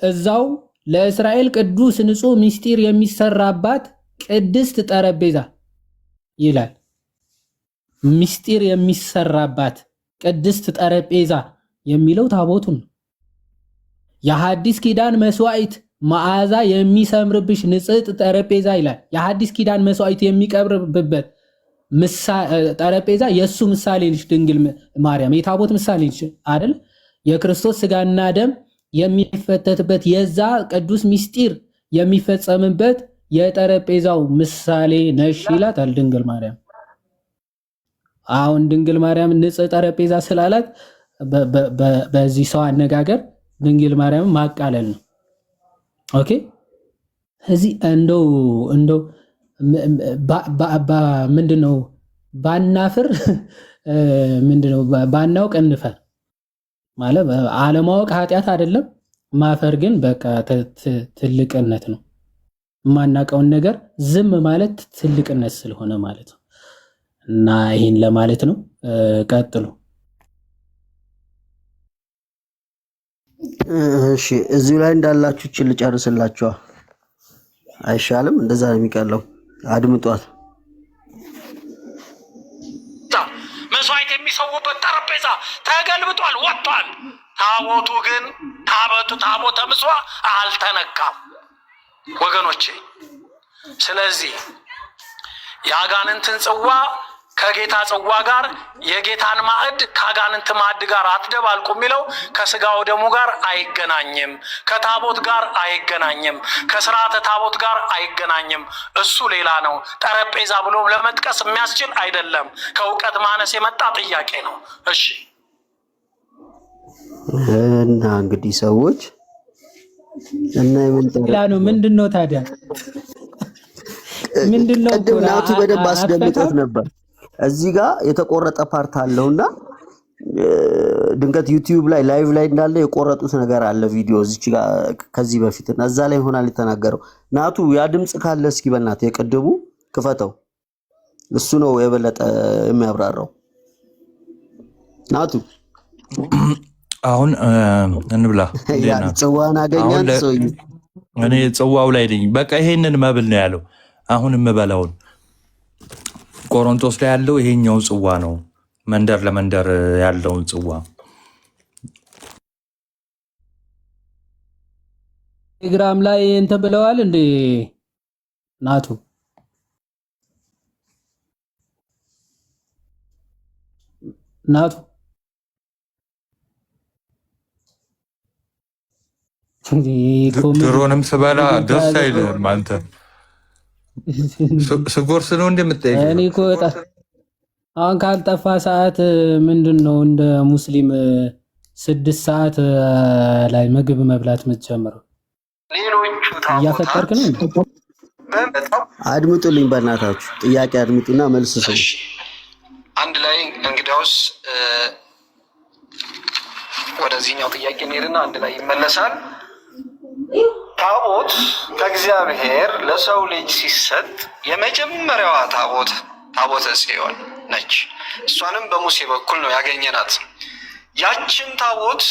እዛው ለእስራኤል ቅዱስ ንጹሕ ምስጢር የሚሰራባት ቅድስት ጠረጴዛ ይላል። ምስጢር የሚሰራባት ቅድስት ጠረጴዛ የሚለው ታቦቱን ነው። የሐዲስ ኪዳን መስዋዕት መዓዛ የሚሰምርብሽ ንጽሕት ጠረጴዛ ይላል። የሐዲስ ኪዳን መስዋዕት የሚቀርብበት ጠረጴዛ የእሱ ምሳሌ ነች ድንግል ማርያም፣ የታቦት ምሳሌ ነች አይደል? የክርስቶስ ስጋና ደም የሚፈተትበት የዛ ቅዱስ ምስጢር የሚፈጸምበት የጠረጴዛው ምሳሌ ነሽ ይላታል ድንግል ማርያም። አሁን ድንግል ማርያም ንጽሕ ጠረጴዛ ስላላት በዚህ ሰው አነጋገር ድንግል ማርያም ማቃለል ነው። ኦኬ እዚህ እንደው ምንድነው ባናፍር ምንድነው ባናውቅ እንፈር ማለት አለማወቅ ኃጢአት አይደለም። ማፈር ግን በቃ ትልቅነት ነው። የማናውቀውን ነገር ዝም ማለት ትልቅነት ስለሆነ ማለት ነው። እና ይሄን ለማለት ነው። ቀጥሉ። እሺ እዚሁ ላይ እንዳላችሁ እቺ ልጨርስላችኋ አይሻልም? እንደዛ ነው የሚቀለው። አድምጧት። መስዋዕት የሚሰውበት ጠረጴዛ ተገልብጧል፣ ወጥቷል። ታቦቱ ግን ታቦተ ምጽዋ አልተነካም ወገኖቼ። ስለዚህ የአጋንንትን ጽዋ ከጌታ ጽዋ ጋር የጌታን ማዕድ ከአጋንንት ማዕድ ጋር አትደባልቁ የሚለው ከስጋው ደሙ ጋር አይገናኝም፣ ከታቦት ጋር አይገናኝም፣ ከስርዓተ ታቦት ጋር አይገናኝም። እሱ ሌላ ነው። ጠረጴዛ ብሎ ለመጥቀስ የሚያስችል አይደለም። ከእውቀት ማነስ የመጣ ጥያቄ ነው። እሺ እና እንግዲህ ሰዎች እና ሌላ ነው ምንድነው ታዲያ? ምንድነው? ቅድም ናቱ በደንብ አስደምጦት ነበር። እዚህ ጋር የተቆረጠ ፓርት አለውና ድንገት ዩቲዩብ ላይ ላይቭ ላይ እንዳለ የቆረጡት ነገር አለ ቪዲዮ እዚህ ጋር ከዚህ በፊት እና እዛ ላይ ሆናል የተናገረው። ናቱ ያ ድምጽ ካለ እስኪ በእናትህ የቅድሙ ክፈተው። እሱ ነው የበለጠ የሚያብራራው። ናቱ አሁን እንብላ። ያ ጽዋን አገኛት ሰው እኔ ጽዋው ላይ ነኝ። በቃ ይሄንን መብል ነው ያለው። አሁን የምበላውን ቆሮንቶስ ላይ ያለው ይሄኛው ጽዋ ነው። መንደር ለመንደር ያለውን ጽዋ ቴሌግራም ላይ እንትን ብለዋል እንዴ ናቱ? ድሮንም ስበላ ደስ አይልም አንተ ስጎርስ ነው እንደምትጠይቀኝ። እኔ እኮ አሁን ካልጠፋ ሰዓት ምንድነው እንደ ሙስሊም 6 ሰዓት ላይ ምግብ መብላት የምትጀምረው? ሌሎቹ እያፈጠርክ ነው እንዴ? አድምጡልኝ በእናታችሁ ጥያቄ አድምጡና መልስ ስጡ። አንድ ላይ እንግዲያውስ ወደዚህኛው ጥያቄ እንሄድና አንድ ላይ ይመለሳል። ታቦት ከእግዚአብሔር ለሰው ልጅ ሲሰጥ የመጀመሪያዋ ታቦተ ጽዮን ነች። እሷንም በሙሴ በኩል ነው ያገኘናት። ያችን ታቦት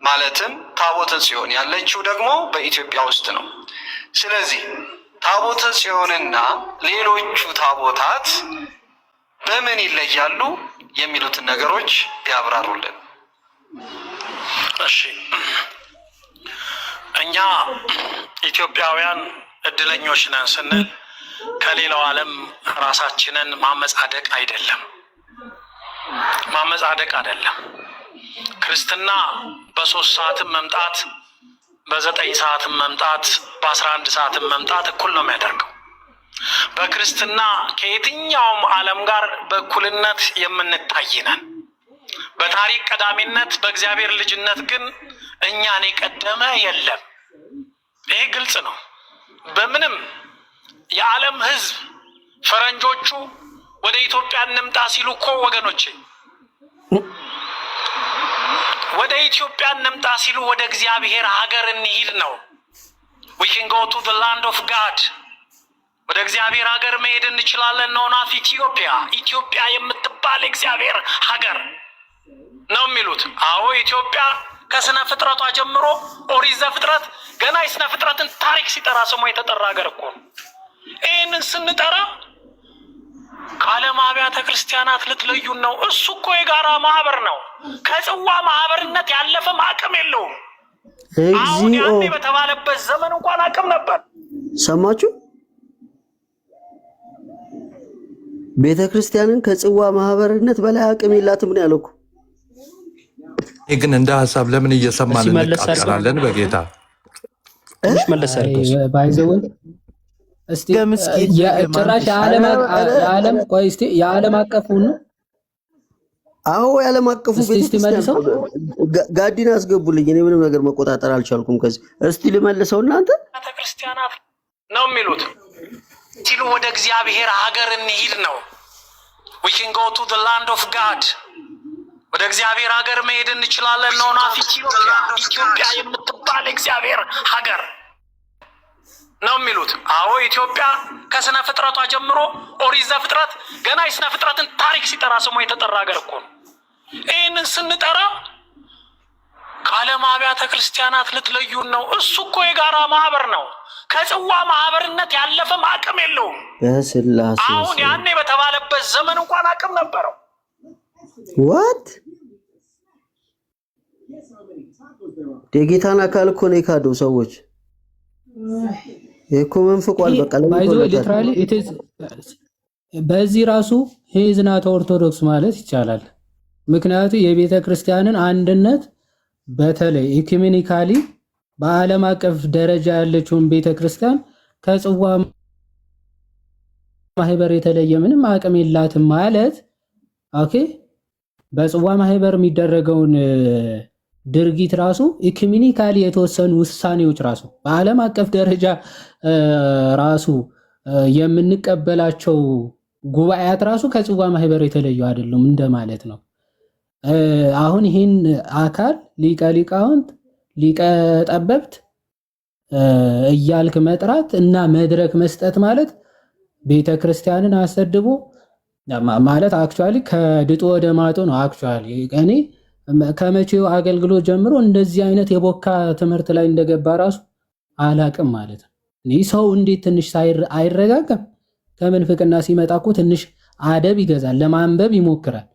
ማለትም ታቦተ ጽዮን ያለችው ደግሞ በኢትዮጵያ ውስጥ ነው። ስለዚህ ታቦተ ጽዮንና ሌሎቹ ታቦታት በምን ይለያሉ የሚሉትን ነገሮች ቢያብራሩልን። እሺ እኛ ኢትዮጵያውያን እድለኞች ነን ስንል ከሌላው ዓለም ራሳችንን ማመጻደቅ አይደለም። ክርስትና በ3 ሰዓትም መምጣት፣ በ9 ሰዓትም መምጣት፣ በ11 ሰዓትም መምጣት እኩል ነው የሚያደርገው። በክርስትና ከየትኛውም ዓለም ጋር በእኩልነት የምንታይ ነን። በታሪክ ቀዳሚነት፣ በእግዚአብሔር ልጅነት ግን እኛን የቀደመ የለም። ይሄ ግልጽ ነው። በምንም የዓለም ሕዝብ ፈረንጆቹ ወደ ኢትዮጵያ እንምጣ ሲሉ እኮ ወገኖቼ ወደ ኢትዮጵያ እንምጣ ሲሉ ወደ እግዚአብሔር ሀገር እንሂድ ነው። we can go to the land of God። ወደ እግዚአብሔር ሀገር መሄድ እንችላለን ነው። ናት ኢትዮጵያ የምትባል እግዚአብሔር ሀገር ነው የሚሉት። አዎ ኢትዮጵያ ከስነ ፍጥረቷ ጀምሮ ኦሪት ዘፍጥረት ገና የስነ ፍጥረትን ታሪክ ሲጠራ ስሙ የተጠራ ሀገር እኮ ነው። ይህንን ስንጠራ ከዓለም አብያተ ክርስቲያናት ልትለዩን ነው። እሱ እኮ የጋራ ማህበር ነው። ከጽዋ ማህበርነት ያለፈ አቅም የለውም። አሁን ያኔ በተባለበት ዘመን እንኳን አቅም ነበር። ሰማችሁ? ቤተ ክርስቲያንን ከጽዋ ማህበርነት በላይ አቅም የላትም ነው ያለው እኮ። ግን እንደ ሀሳብ ለምን እየሰማን እንቃጠላለን? በጌታ ትንሽ መለስ አድርገው ባይዘው እስቲ ጭራሽ የዓለም አቀፉን አዎ ያለም አቀፉ ቤተክርስቲያን ጋዲና አስገቡልኝ። እኔ ምንም ነገር መቆጣጠር አልቻልኩም። ከዚህ እስቲ ልመልሰው። እናንተ ቤተክርስቲያናት ነው የሚሉት ሲሉ ወደ እግዚአብሔር ሀገር እንሂድ ነው። we can go to the land of God ወደ እግዚአብሔር ሀገር መሄድ እንችላለን ነው። ናፊ ኢትዮጵያ የምትባል እግዚአብሔር ሀገር ነው የሚሉት። አዎ ኢትዮጵያ ከስነ ፍጥረቷ ጀምሮ ኦሪት ዘፍጥረት ገና የስነ ፍጥረትን ታሪክ ሲጠራ ስሙ የተጠራ ሀገር እኮ ነው። ይህንን ስንጠራ ከዓለም አብያተ ክርስቲያናት ልትለዩን ነው። እሱ እኮ የጋራ ማህበር ነው። ከጽዋ ማህበርነት ያለፈም አቅም የለውም። አሁን ያኔ በተባለበት ዘመን እንኳን አቅም ነበረው። what የጌታን አካል እኮ ነው የካደው ሰዎች እኮ መንፈቋል። በቃ በዚህ ራሱ ሄዝናት ኦርቶዶክስ ማለት ይቻላል። ምክንያቱ የቤተ ክርስቲያንን አንድነት በተለይ ኢኩሜኒካሊ በዓለም አቀፍ ደረጃ ያለችውን ቤተ ክርስቲያን ከጽዋ ማህበር የተለየ ምንም አቅም የላትም ማለት ኦኬ። በጽዋ ማህበር የሚደረገውን ድርጊት ራሱ ኢኩሜኒካሊ የተወሰኑ ውሳኔዎች ራሱ በዓለም አቀፍ ደረጃ ራሱ የምንቀበላቸው ጉባኤያት ራሱ ከጽዋ ማህበር የተለዩ አይደሉም እንደማለት ነው። አሁን ይህን አካል ሊቀ ሊቃውንት ሊቀ ጠበብት እያልክ መጥራት እና መድረክ መስጠት ማለት ቤተ ክርስቲያንን አሰድቦ ማለት አክቹአሊ ከድጡ ወደ ማጡ ነው። አክቹአሊ እኔ ከመቼው አገልግሎት ጀምሮ እንደዚህ አይነት የቦካ ትምህርት ላይ እንደገባ ራሱ አላቅም ማለት ነው። ይህ ሰው እንዴት ትንሽ አይረጋጋም? ከምንፍቅና ሲመጣ እኮ ትንሽ አደብ ይገዛል፣ ለማንበብ ይሞክራል።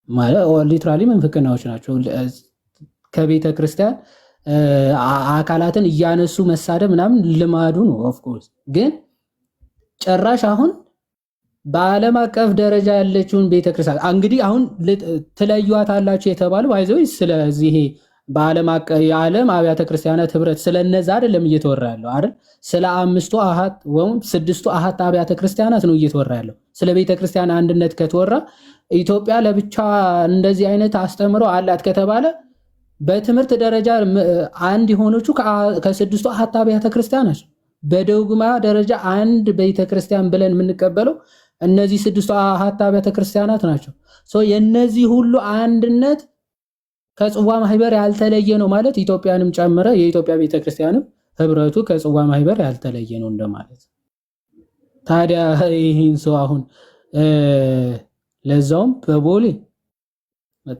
ማለት ሊትራሊ መንፍቅናዎች ናቸው። ከቤተ ክርስቲያን አካላትን እያነሱ መሳደብ ምናምን ልማዱ ነው። ኦፍ ኮርስ ግን ጭራሽ አሁን በዓለም አቀፍ ደረጃ ያለችውን ቤተክርስቲያን እንግዲህ አሁን ትለዩዋታላችሁ የተባለው አይዘው ስለዚህ በዓለም አቀፍ የዓለም አብያተ ክርስቲያናት ህብረት ስለነዛ አይደለም እየተወራ ያለው አይደል? ስለ አምስቱ አሃት ወይም ስድስቱ አሃት አብያተ ክርስቲያናት ነው እየተወራ ያለው። ስለ ቤተክርስቲያን አንድነት ከተወራ ኢትዮጵያ ለብቻ እንደዚህ አይነት አስተምሮ አላት ከተባለ በትምህርት ደረጃ አንድ የሆነችው ከስድስቱ አሃት አብያተ ክርስቲያናት በዶግማ ደረጃ አንድ ቤተክርስቲያን ብለን የምንቀበለው እነዚህ ስድስቱ አሃት አብያተ ክርስቲያናት ናቸው። የነዚህ ሁሉ አንድነት ከጽዋ ማህበር ያልተለየ ነው ማለት ኢትዮጵያንም ጨምረ የኢትዮጵያ ቤተክርስቲያንም ህብረቱ ከጽዋ ማህበር ያልተለየ ነው እንደማለት። ታዲያ ይህን ሰው አሁን ለዛውም በቦሌ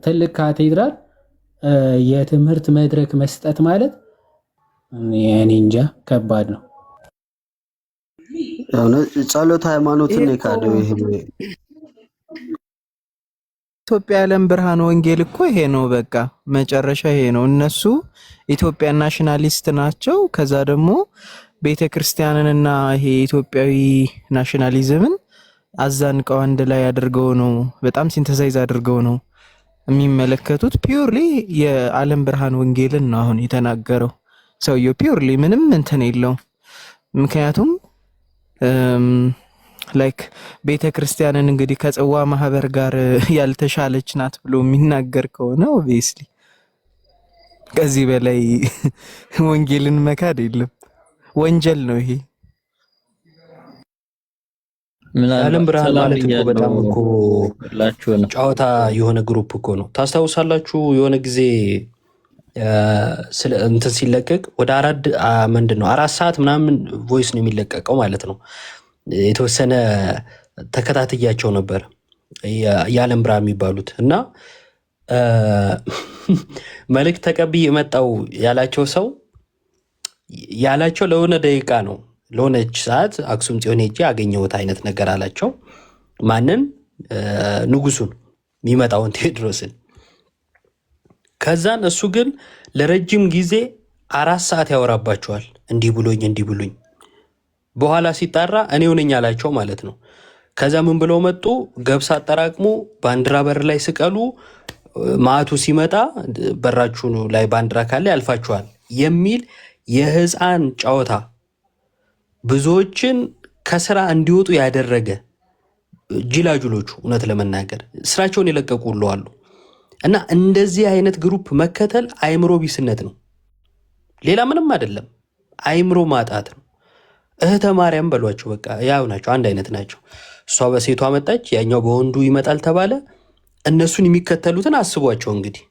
ትልቅ ካቴድራል የትምህርት መድረክ መስጠት ማለት እኔ እንጃ ከባድ ነው። ጸሎት ሃይማኖትን የካደው ይሄ ኢትዮጵያ ዓለም ብርሃን ወንጌል እኮ ይሄ ነው። በቃ መጨረሻ ይሄ ነው። እነሱ ኢትዮጵያ ናሽናሊስት ናቸው። ከዛ ደግሞ ቤተክርስቲያንንና ይሄ ኢትዮጵያዊ ናሽናሊዝምን አዛንቀው አንድ ላይ አድርገው ነው በጣም ሲንተሳይዝ አድርገው ነው የሚመለከቱት። ፒውርሊ የዓለም ብርሃን ወንጌልን ነው አሁን የተናገረው ሰውየው። ፒውርሊ ምንም እንትን የለውም። ምክንያቱም ላይክ ቤተክርስቲያንን እንግዲህ ከጽዋ ማህበር ጋር ያልተሻለች ናት ብሎ የሚናገር ከሆነ ኦብቪየስሊ ከዚህ በላይ ወንጌልን መካድ የለም፣ ወንጀል ነው ይሄ። ዓለም ብርሃን ማለት እኮ በጣም እኮ ጨዋታ የሆነ ግሩፕ እኮ ነው። ታስታውሳላችሁ? የሆነ ጊዜ ስለ እንትን ሲለቀቅ ወደ አራት ሰዓት ምናምን ቮይስ ነው የሚለቀቀው ማለት ነው። የተወሰነ ተከታትያቸው ነበር የዓለም ብርሃን የሚባሉት እና መልእክት ተቀብዬ የመጣው ያላቸው ሰው ያላቸው ለሆነ ደቂቃ ነው፣ ለሆነች ሰዓት አክሱም ጽዮን ሄጄ ያገኘሁት አይነት ነገር አላቸው። ማንን? ንጉሱን፣ የሚመጣውን ቴዎድሮስን። ከዛን እሱ ግን ለረጅም ጊዜ 4 ሰዓት ያወራባቸዋል። እንዲህ ብሎኝ በኋላ ሲጣራ እኔው ነኝ አላቸው ማለት ነው። ከዛ ምን ብለው መጡ? ገብስ አጠራቅሙ፣ ባንዲራ በር ላይ ስቀሉ፣ ማዕቱ ሲመጣ በራችሁ ላይ ባንዲራ ካለ ያልፋችኋል የሚል የህፃን ጨዋታ ብዙዎችን ከስራ እንዲወጡ ያደረገ ጅላጅሎቹ እውነት ለመናገር ስራቸውን የለቀቁ ሁሉ አሉ። እና እንደዚህ አይነት ግሩፕ መከተል አይምሮ ቢስነት ነው፣ ሌላ ምንም አይደለም። አይምሮ ማጣት ነው። እህተ ማርያም በሏቸው፣ በቃ ያው ናቸው፣ አንድ አይነት ናቸው። እሷ በሴቷ መጣች፣ ያኛው በወንዱ ይመጣል ተባለ። እነሱን የሚከተሉትን አስቧቸው እንግዲህ።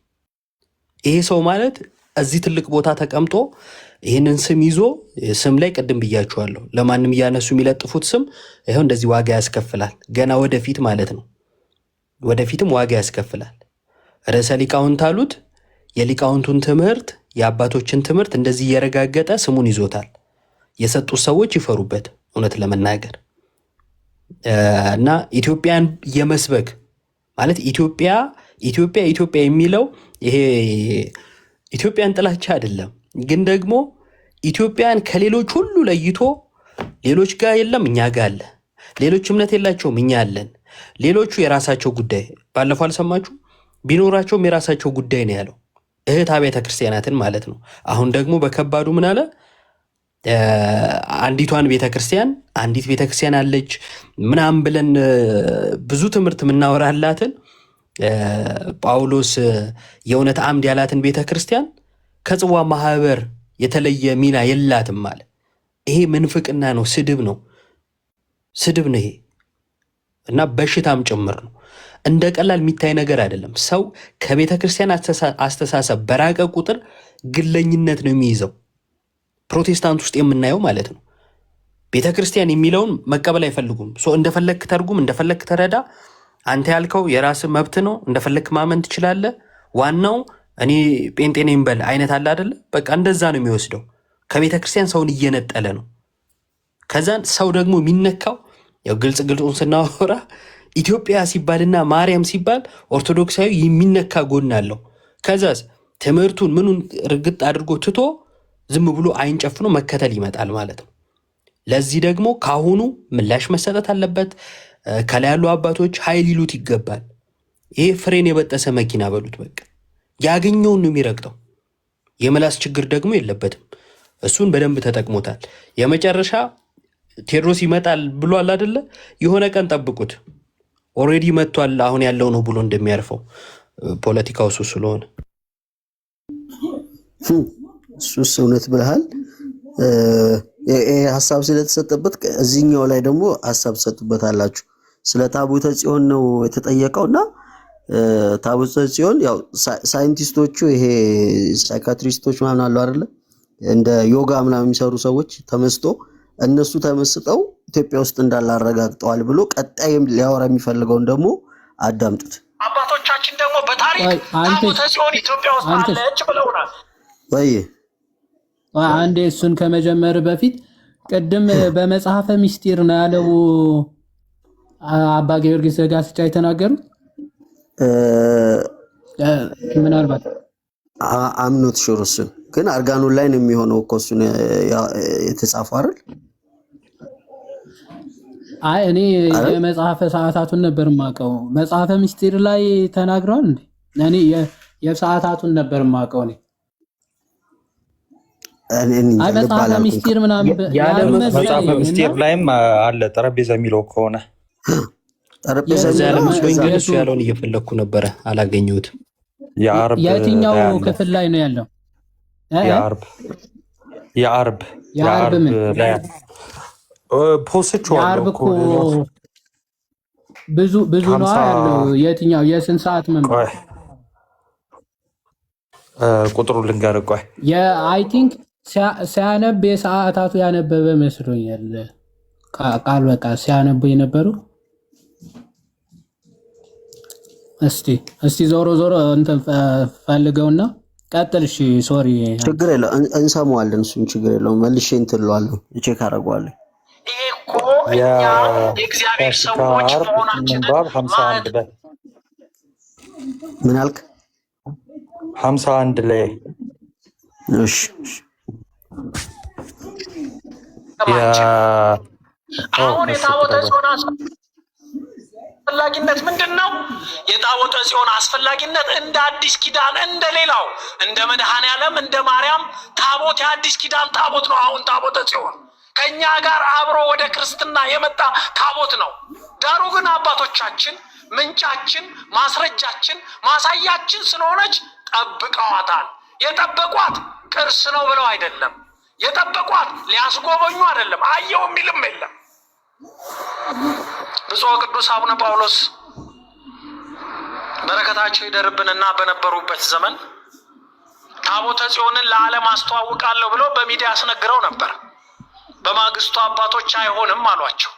ይሄ ሰው ማለት እዚህ ትልቅ ቦታ ተቀምጦ ይህንን ስም ይዞ ስም ላይ ቅድም ብያችኋለሁ፣ ለማንም እያነሱ የሚለጥፉት ስም ይኸው እንደዚህ ዋጋ ያስከፍላል። ገና ወደፊት ማለት ነው፣ ወደፊትም ዋጋ ያስከፍላል። ርዕሰ ሊቃውንት አሉት። የሊቃውንቱን ትምህርት የአባቶችን ትምህርት እንደዚህ እየረጋገጠ ስሙን ይዞታል። የሰጡት ሰዎች ይፈሩበት እውነት ለመናገር እና ኢትዮጵያን የመስበክ ማለት ኢትዮጵያ የሚለው ይሄ ኢትዮጵያን ጥላቻ አይደለም፣ ግን ደግሞ ኢትዮጵያን ከሌሎች ሁሉ ለይቶ ሌሎች ጋር የለም እኛ ጋር አለ፣ ሌሎች እምነት የላቸውም እኛ አለን፣ ሌሎቹ የራሳቸው ጉዳይ። ባለፈው አልሰማችሁ? ቢኖራቸውም የራሳቸው ጉዳይ ነው ያለው፣ እህት አብያተ ክርስቲያናትን ማለት ነው። አሁን ደግሞ በከባዱ ምን አለ? አንዲቷን ቤተክርስቲያን አንዲት ቤተክርስቲያን አለች ምናምን ብለን ብዙ ትምህርት የምናወራላትን ጳውሎስ የእውነት አምድ ያላትን ቤተክርስቲያን ከጽዋ ማህበር የተለየ ሚና የላትም ማለት ይሄ ምንፍቅና ነው፣ ስድብ ነው ይሄ እና በሽታም ጭምር ነው። እንደ ቀላል የሚታይ ነገር አይደለም። ሰው ከቤተክርስቲያን አስተሳሰብ በራቀ ቁጥር ግለኝነት ነው የሚይዘው። ፕሮቴስታንት ውስጥ የምናየው ማለት ነው። ቤተ ክርስቲያን የሚለውን መቀበል አይፈልጉም። እንደፈለክ ተርጉም፣ እንደፈለክ ተረዳ፣ አንተ ያልከው የራስ መብት ነው፣ እንደፈለክ ማመን ትችላለህ፣ ዋናው እኔ ጴንጤ ነኝ በል አይነት አለ አይደለ? በቃ እንደዛ ነው የሚወስደው። ከቤተ ክርስቲያን ሰውን እየነጠለ ነው። ከዛን ሰው ደግሞ የሚነካው ያው ግልጹን ስናወራ ኢትዮጵያ ሲባልና ማርያም ሲባል ኦርቶዶክሳዊ የሚነካ ጎን አለው። ከዛስ ትምህርቱን ምኑን ርግጥ አድርጎ ትቶ ዝም ብሎ አይን ጨፍኖ መከተል ይመጣል ማለት ነው። ለዚህ ደግሞ ካሁኑ ምላሽ መሰጠት አለበት። ከላይ ያሉ አባቶች ኃይል ይሉት ይገባል። ይሄ ፍሬን የበጠሰ መኪና በሉት፣ በቃ ያገኘውን ነው የሚረግጠው። የምላስ ችግር ደግሞ የለበትም። እሱን በደንብ ተጠቅሞታል። የመጨረሻ ቴዎድሮስ ይመጣል ብሏል አይደለ? የሆነ ቀን ጠብቁት፣ ኦልሬዲ መጥቷል። አሁን ያለው ነው ብሎ እንደሚያርፈው ፖለቲካው እሱ ስለሆነ እሱስ እውነት ብለሃል። ይሄ ሀሳብ ስለተሰጠበት እዚህኛው ላይ ደግሞ ሀሳብ ትሰጡበታላችሁ። ስለ ታቦተ ጽዮን ነው የተጠየቀውና ታቦተ ጽዮን ያው ሳይንቲስቶቹ ይሄ ሳይካትሪስቶች ምናምን አሉ አይደለ? እንደ ዮጋ ምናምን የሚሰሩ ሰዎች እነሱ ተመስጠው ኢትዮጵያ ውስጥ እንዳላረጋግጠዋል ብሎ ቀጣይ ሊያወራ የሚፈልገውን ደግሞ አዳምጡት። አባቶቻችን ደግሞ በታሪክ ታቦተ ጽዮን ኢትዮጵያ ውስጥ አለች ብለውናል። ወይ አንዴ እሱን ከመጀመር በፊት ቅድም በመጽሐፈ ምስጢር ነው ያለው አባ ጊዮርጊስ ዘጋስጫ የተናገሩት። ምናልባት አምኖት ሹርስ ግን አርጋኖን ላይ ነው የሚሆነው እኮ እሱን የተጻፈው አይደል? አይ እኔ የመጽሐፈ ሰዓታቱን ነበር የማውቀው። መጽሐፈ ምስጢር ላይ ተናግረዋል እንዴ? እኔ የሰዓታቱን ነበር የማውቀው። አይ መጽሐፈ ምስጢር ምናምን መጽሐፈ ምስጢር ላይም አለ። ጠረጴዛ የሚለው ከሆነ ጠረጴዛ እሱ ያለውን እየፈለኩ ነበረ አላገኘሁትም። የትኛው ክፍል ላይ ነው ያለው? የአርብ ላይ ፖስት የአርብ እኮ ብዙ ነው ያለው። የትኛው የስንት ሰዓት መንበር ቁጥሩ ልንገርህ። ቆይ አይ ቲንክ ሲያነብ የሰዓታቱ ያነበበ መስሎኛል። ቃል በቃ ሲያነቡ የነበሩ እስቲ ዞሮ እንትን ፈልገውና ቀጥል። እሺ ሶሪ ችግር የለው እንሰማዋለን። እሱን ችግር የለው መልሼ እንትን እለዋለሁ፣ ቼክ አደርገዋለሁ። ይሄ እኮ እኛ የእግዚአብሔር ሰዎች መሆናችንን 51 ላይ ምን አልክ? 51 ላይ እሺ አሁን የታቦተ ጽዮን አስፈላጊነት ምንድን ነው? የታቦተ ጽዮን አስፈላጊነት እንደ አዲስ ኪዳን እንደሌላው እንደ መድኃኔዓለም እንደ ማርያም ታቦት የአዲስ ኪዳን ታቦት ነው። አሁን ታቦተ ጽዮን ከኛ ጋር አብሮ ወደ ክርስትና የመጣ ታቦት ነው። ዳሩ ግን አባቶቻችን ምንጫችን፣ ማስረጃችን፣ ማሳያችን ስለሆነች ጠብቀዋታል። የጠበቋት ቅርስ ነው ብለው አይደለም፣ የጠበቋት ሊያስጎበኙ አይደለም፣ አየው የሚልም የለም። ብፁዕ ቅዱስ አቡነ ጳውሎስ በረከታቸው ይደርብንና በነበሩበት ዘመን ታቦተ ጽዮንን ለዓለም አስተዋውቃለሁ ብለው በሚዲያ አስነግረው ነበር። በማግስቱ አባቶች አይሆንም አሏቸው።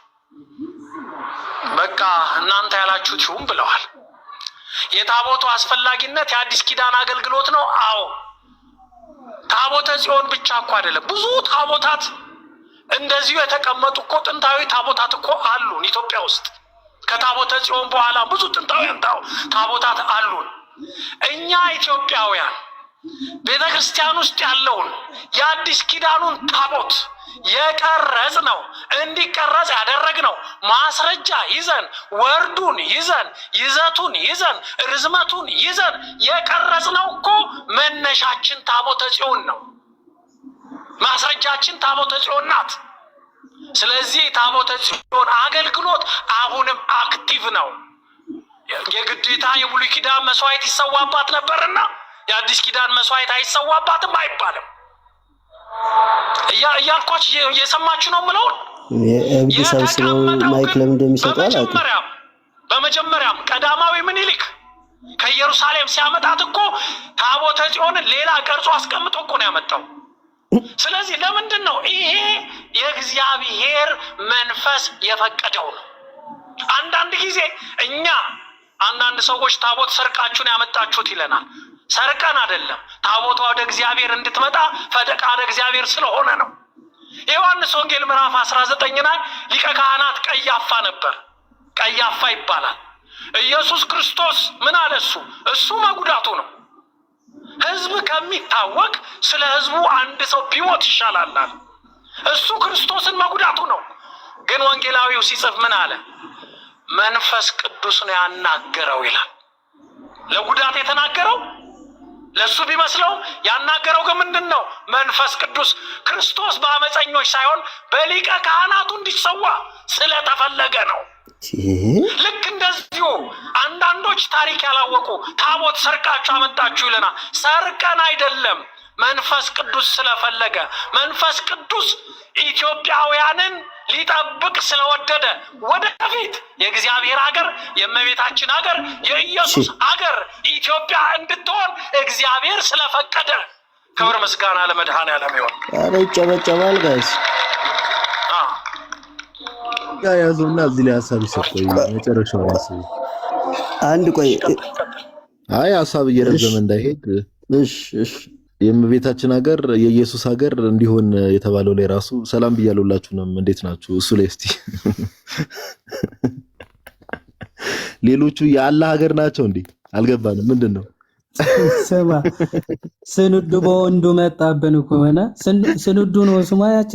በቃ እናንተ ያላችሁት ይሁን ብለዋል። የታቦቱ አስፈላጊነት የአዲስ ኪዳን አገልግሎት ነው። አዎ ታቦተ ጽዮን ብቻ እኮ አይደለም፣ ብዙ ታቦታት እንደዚሁ የተቀመጡ እኮ ጥንታዊ ታቦታት እኮ አሉን ኢትዮጵያ ውስጥ። ከታቦተ ጽዮን በኋላ ብዙ ጥንታውያን ታቦታት አሉን። እኛ ኢትዮጵያውያን ቤተ ክርስቲያን ውስጥ ያለውን የአዲስ ኪዳኑን ታቦት የቀረጽ ነው እንዲቀረጽ ያደረግነው ማስረጃ ይዘን ወርዱን ይዘን ይዘቱን ይዘን ርዝመቱን ይዘን የቀረጽ ነው እኮ መነሻችን ታቦተ ጽዮን ነው። ማስረጃችን ታቦተ ጽዮን ናት። ስለዚህ ታቦተ ጽዮን አገልግሎት አሁንም አክቲቭ ነው። የግዴታ የብሉይ ኪዳን መስዋዕት ይሰዋባት ነበርና የአዲስ ኪዳን መስዋዕት አይሰዋባትም አይባልም። እያልኳችሁ እየሰማችሁ ነው የምለው። በመጀመሪያም ቀዳማዊ ምኒልክ ከኢየሩሳሌም ሲያመጣት እኮ ታቦተ ጽዮንን ሌላ ቀርጾ አስቀምጦ እኮ ነው ያመጣው። ስለዚህ ለምንድን ነው ይሄ የእግዚአብሔር መንፈስ የፈቀደው ነው። አንዳንድ ጊዜ እኛ አንዳንድ ሰዎች ታቦት ሰርቃችሁን ያመጣችሁት ይለናል። ሰርቀን አይደለም፣ ታቦቷ ወደ እግዚአብሔር እንድትመጣ ፈቃደ እግዚአብሔር ስለሆነ ነው። የዮሐንስ ወንጌል ምዕራፍ 19 ላይ ሊቀ ካህናት ቀያፋ ነበር። ቀያፋ ይባላል። ኢየሱስ ክርስቶስ ምን አለ? እሱ መጉዳቱ ነው። ህዝብ ከሚታወቅ ስለ ህዝቡ አንድ ሰው ቢሞት ይሻላል። እሱ ክርስቶስን መጉዳቱ ነው። ግን ወንጌላዊው ሲጽፍ ምን አለ? መንፈስ ቅዱስ ነው ያናገረው ይላል። ለጉዳት የተናገረው ለሱ ቢመስለው ያናገረው ግን ምንድን ነው? መንፈስ ቅዱስ። ክርስቶስ በአመፀኞች ሳይሆን በሊቀ ካህናቱ እንዲሰዋ ስለተፈለገ ነው። ልክ እንደዚሁ አንዳንዶች ታሪክ ያላወቁ ታቦት ሰርቃችሁ አመጣችሁ ይለናል። ሰርቀን አይደለም፣ መንፈስ ቅዱስ ስለፈለገ። መንፈስ ቅዱስ ኢትዮጵያውያንን ሊጠብቅ ስለወደደ ወደፊት የእግዚአብሔር ሀገር፣ የእመቤታችን ሀገር፣ የኢየሱስ ሀገር ኢትዮጵያ እንድትሆን እግዚአብሔር ስለፈቀደ ክብር ምስጋና ለመድኃኔዓለም ይሁን። ኧረ ይጨበጨባል ጋይስ። ያዘውና እዚህ ላይ ሀሳብ ይሰጠው መጨረሻው ራሱ አንድ ቆይ፣ አይ ሀሳብ እየረዘመ እንዳይሄድ። እሺ የእመቤታችን ሀገር የኢየሱስ ሀገር እንዲሆን የተባለው ላይ ራሱ ሰላም ብያለሁላችሁንም። እንዴት ናችሁ? እሱ ላይ እስቲ ሌሎቹ የአላህ ሀገር ናቸው እንዴ? አልገባንም። ምንድነው? ስማ ስንዱ በወንዱ መጣብን እኮ ሆነ። ስንዱ ነው ስሟ ያቺ።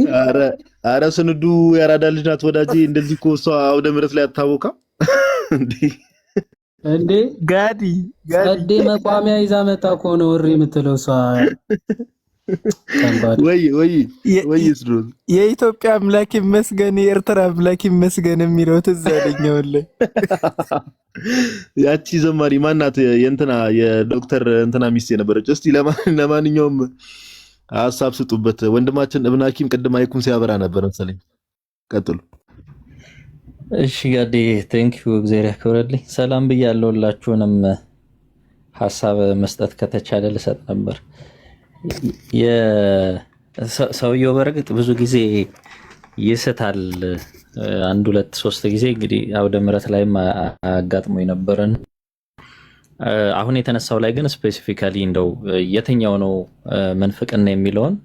አረ ስንዱ ያራዳ ልጅ ናት ወዳጄ። እንደዚህ እኮ እሷ አውደ ምሕረት ላይ አታወቃም እንዴ? ጋዲ ጸዴ መቋሚያ ይዛ መጣ እኮ ነው ወሬ የምትለው እሷ። ወይ ስሩት የኢትዮጵያ አምላክ ይመስገን የኤርትራ አምላክ ይመስገን የሚለው ትዝ አለኝ። ወላሂ ያቺ ዘማሪ ማናት? የእንትና የዶክተር እንትና ሚስት የነበረች። እስቲ ለማንኛውም ሀሳብ ስጡበት። ወንድማችን እብን ሐኪም ቅድም አይኩን ሲያበራ ነበር መሰለኝ። ቀጥሉ። እሺ ጋዲ ቴንኪዩ፣ እግዚአብሔር ያክብርልኝ። ሰላም ብያለሁላችሁንም። ሀሳብ መስጠት ከተቻለ ልሰጥ ነበር። ሰውየው በርግጥ ብዙ ጊዜ ይስታል። 1 2 3 ጊዜ እንግዲህ አውደ ምሕረት ላይም አጋጥሞ የነበረን። አሁን የተነሳው ላይ ግን ስፔሲፊካሊ እንደው የትኛው ነው መንፍቅና የሚለውን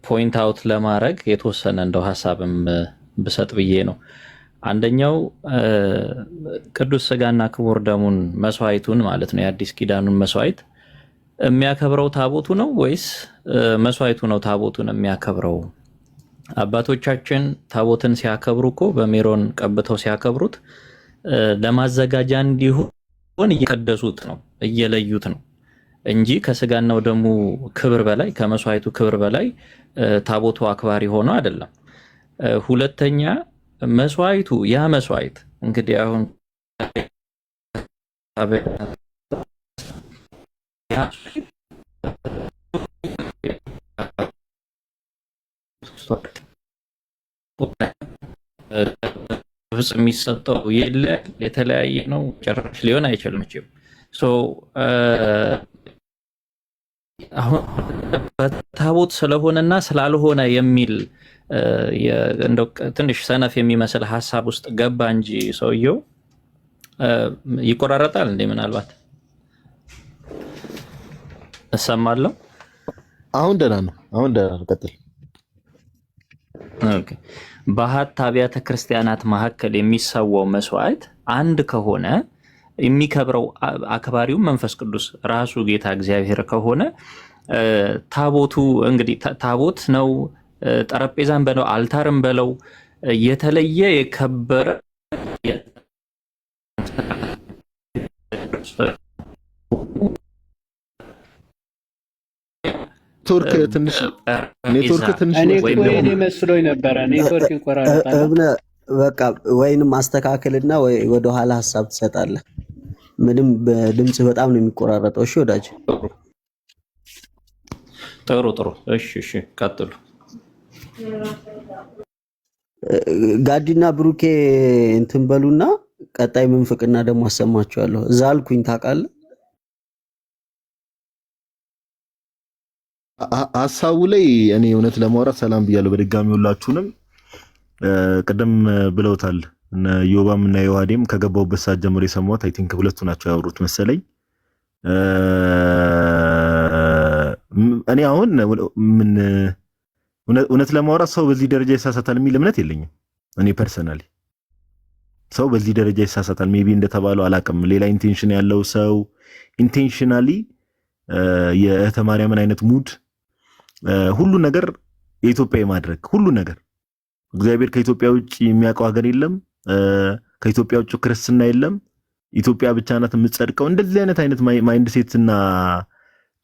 ፖይንት አውት ለማድረግ የተወሰነ እንደው ሀሳብም ብሰጥ ብዬ ነው። አንደኛው ቅዱስ ስጋና ክቡር ደሙን መስዋዕቱን ማለት ነው የአዲስ ኪዳኑን መስዋዕት የሚያከብረው ታቦቱ ነው ወይስ መስዋዕቱ ነው ታቦቱን የሚያከብረው? አባቶቻችን ታቦትን ሲያከብሩ እኮ በሜሮን ቀብተው ሲያከብሩት ለማዘጋጃ እንዲሆን እየቀደሱት ነው እየለዩት ነው እንጂ ከስጋናው ደሙ ክብር በላይ ከመስዋዕቱ ክብር በላይ ታቦቱ አክባሪ ሆኖ አይደለም። ሁለተኛ መስዋዕቱ ያ መስዋዕት እንግዲህ አሁን ግብጽ የሚሰጠው የለ የተለያየ ነው። ጭራሽ ሊሆን አይችልም። አሁን በታቦት ስለሆነና ስላልሆነ የሚል እንደው ትንሽ ሰነፍ የሚመስል ሀሳብ ውስጥ ገባ እንጂ ሰውየው ይቆራረጣል እንዴ? ምናልባት እሰማለሁ። አሁን ደህና ነው። ቀጥል። ኦኬ። በሀት አብያተ ክርስቲያናት መካከል የሚሰዋው መስዋዕት አንድ ከሆነ የሚከብረው አክባሪው መንፈስ ቅዱስ ራሱ ጌታ እግዚአብሔር ከሆነ ታቦቱ እንግዲህ ታቦት ነው። ጠረጴዛን በለው አልታርም በለው የተለየ የከበረ ኔትወርክ ትንሽ መስሎኝ ነበረ። ኔትወርክ ይቆራረጣል። በቃ ወይንም አስተካክልና ወደ ኋላ ሐሳብ ትሰጣለህ። ምንም በድምጽ በጣም ነው የሚቆራረጠው። እሺ ወዳጅ። ጥሩ። እሺ ቀጥሉ። ጋዲና ብሩኬ እንትን በሉና ቀጣይ ምንፍቅና ደግሞ አሰማችኋለሁ። እዛ አልኩኝ ታውቃለህ። ሐሳቡ ላይ እኔ እውነት ለማውራት ሰላም ብያለሁ በድጋሚ ሁላችሁንም። ቅድም ብለውታል እነ ዮባም እና ዮሐዴም ከገባውበት ሰዓት ጀምሮ የሰማሁት አይ ቲንክ ሁለቱ ናቸው ያወሩት መሰለኝ። እኔ አሁን ምን እውነት ለማውራት ሰው በዚህ ደረጃ ይሳሳታል የሚል እምነት የለኝም። እኔ ፐርሰናሊ ሰው በዚህ ደረጃ ይሳሳታል ሜቢ እንደተባለው አላቅም። ሌላ ኢንቴንሽን ያለው ሰው ኢንቴንሽናሊ የእህተ ማርያምን አይነት ሙድ ሁሉ ነገር የኢትዮጵያ ማድረግ ሁሉ ነገር እግዚአብሔር ከኢትዮጵያ ውጭ የሚያውቀው ሀገር የለም። ከኢትዮጵያ ውጭ ክርስትና የለም። ኢትዮጵያ ብቻ ናት የምትጸድቀው። እንደዚህ አይነት ማይንድ ሴት እና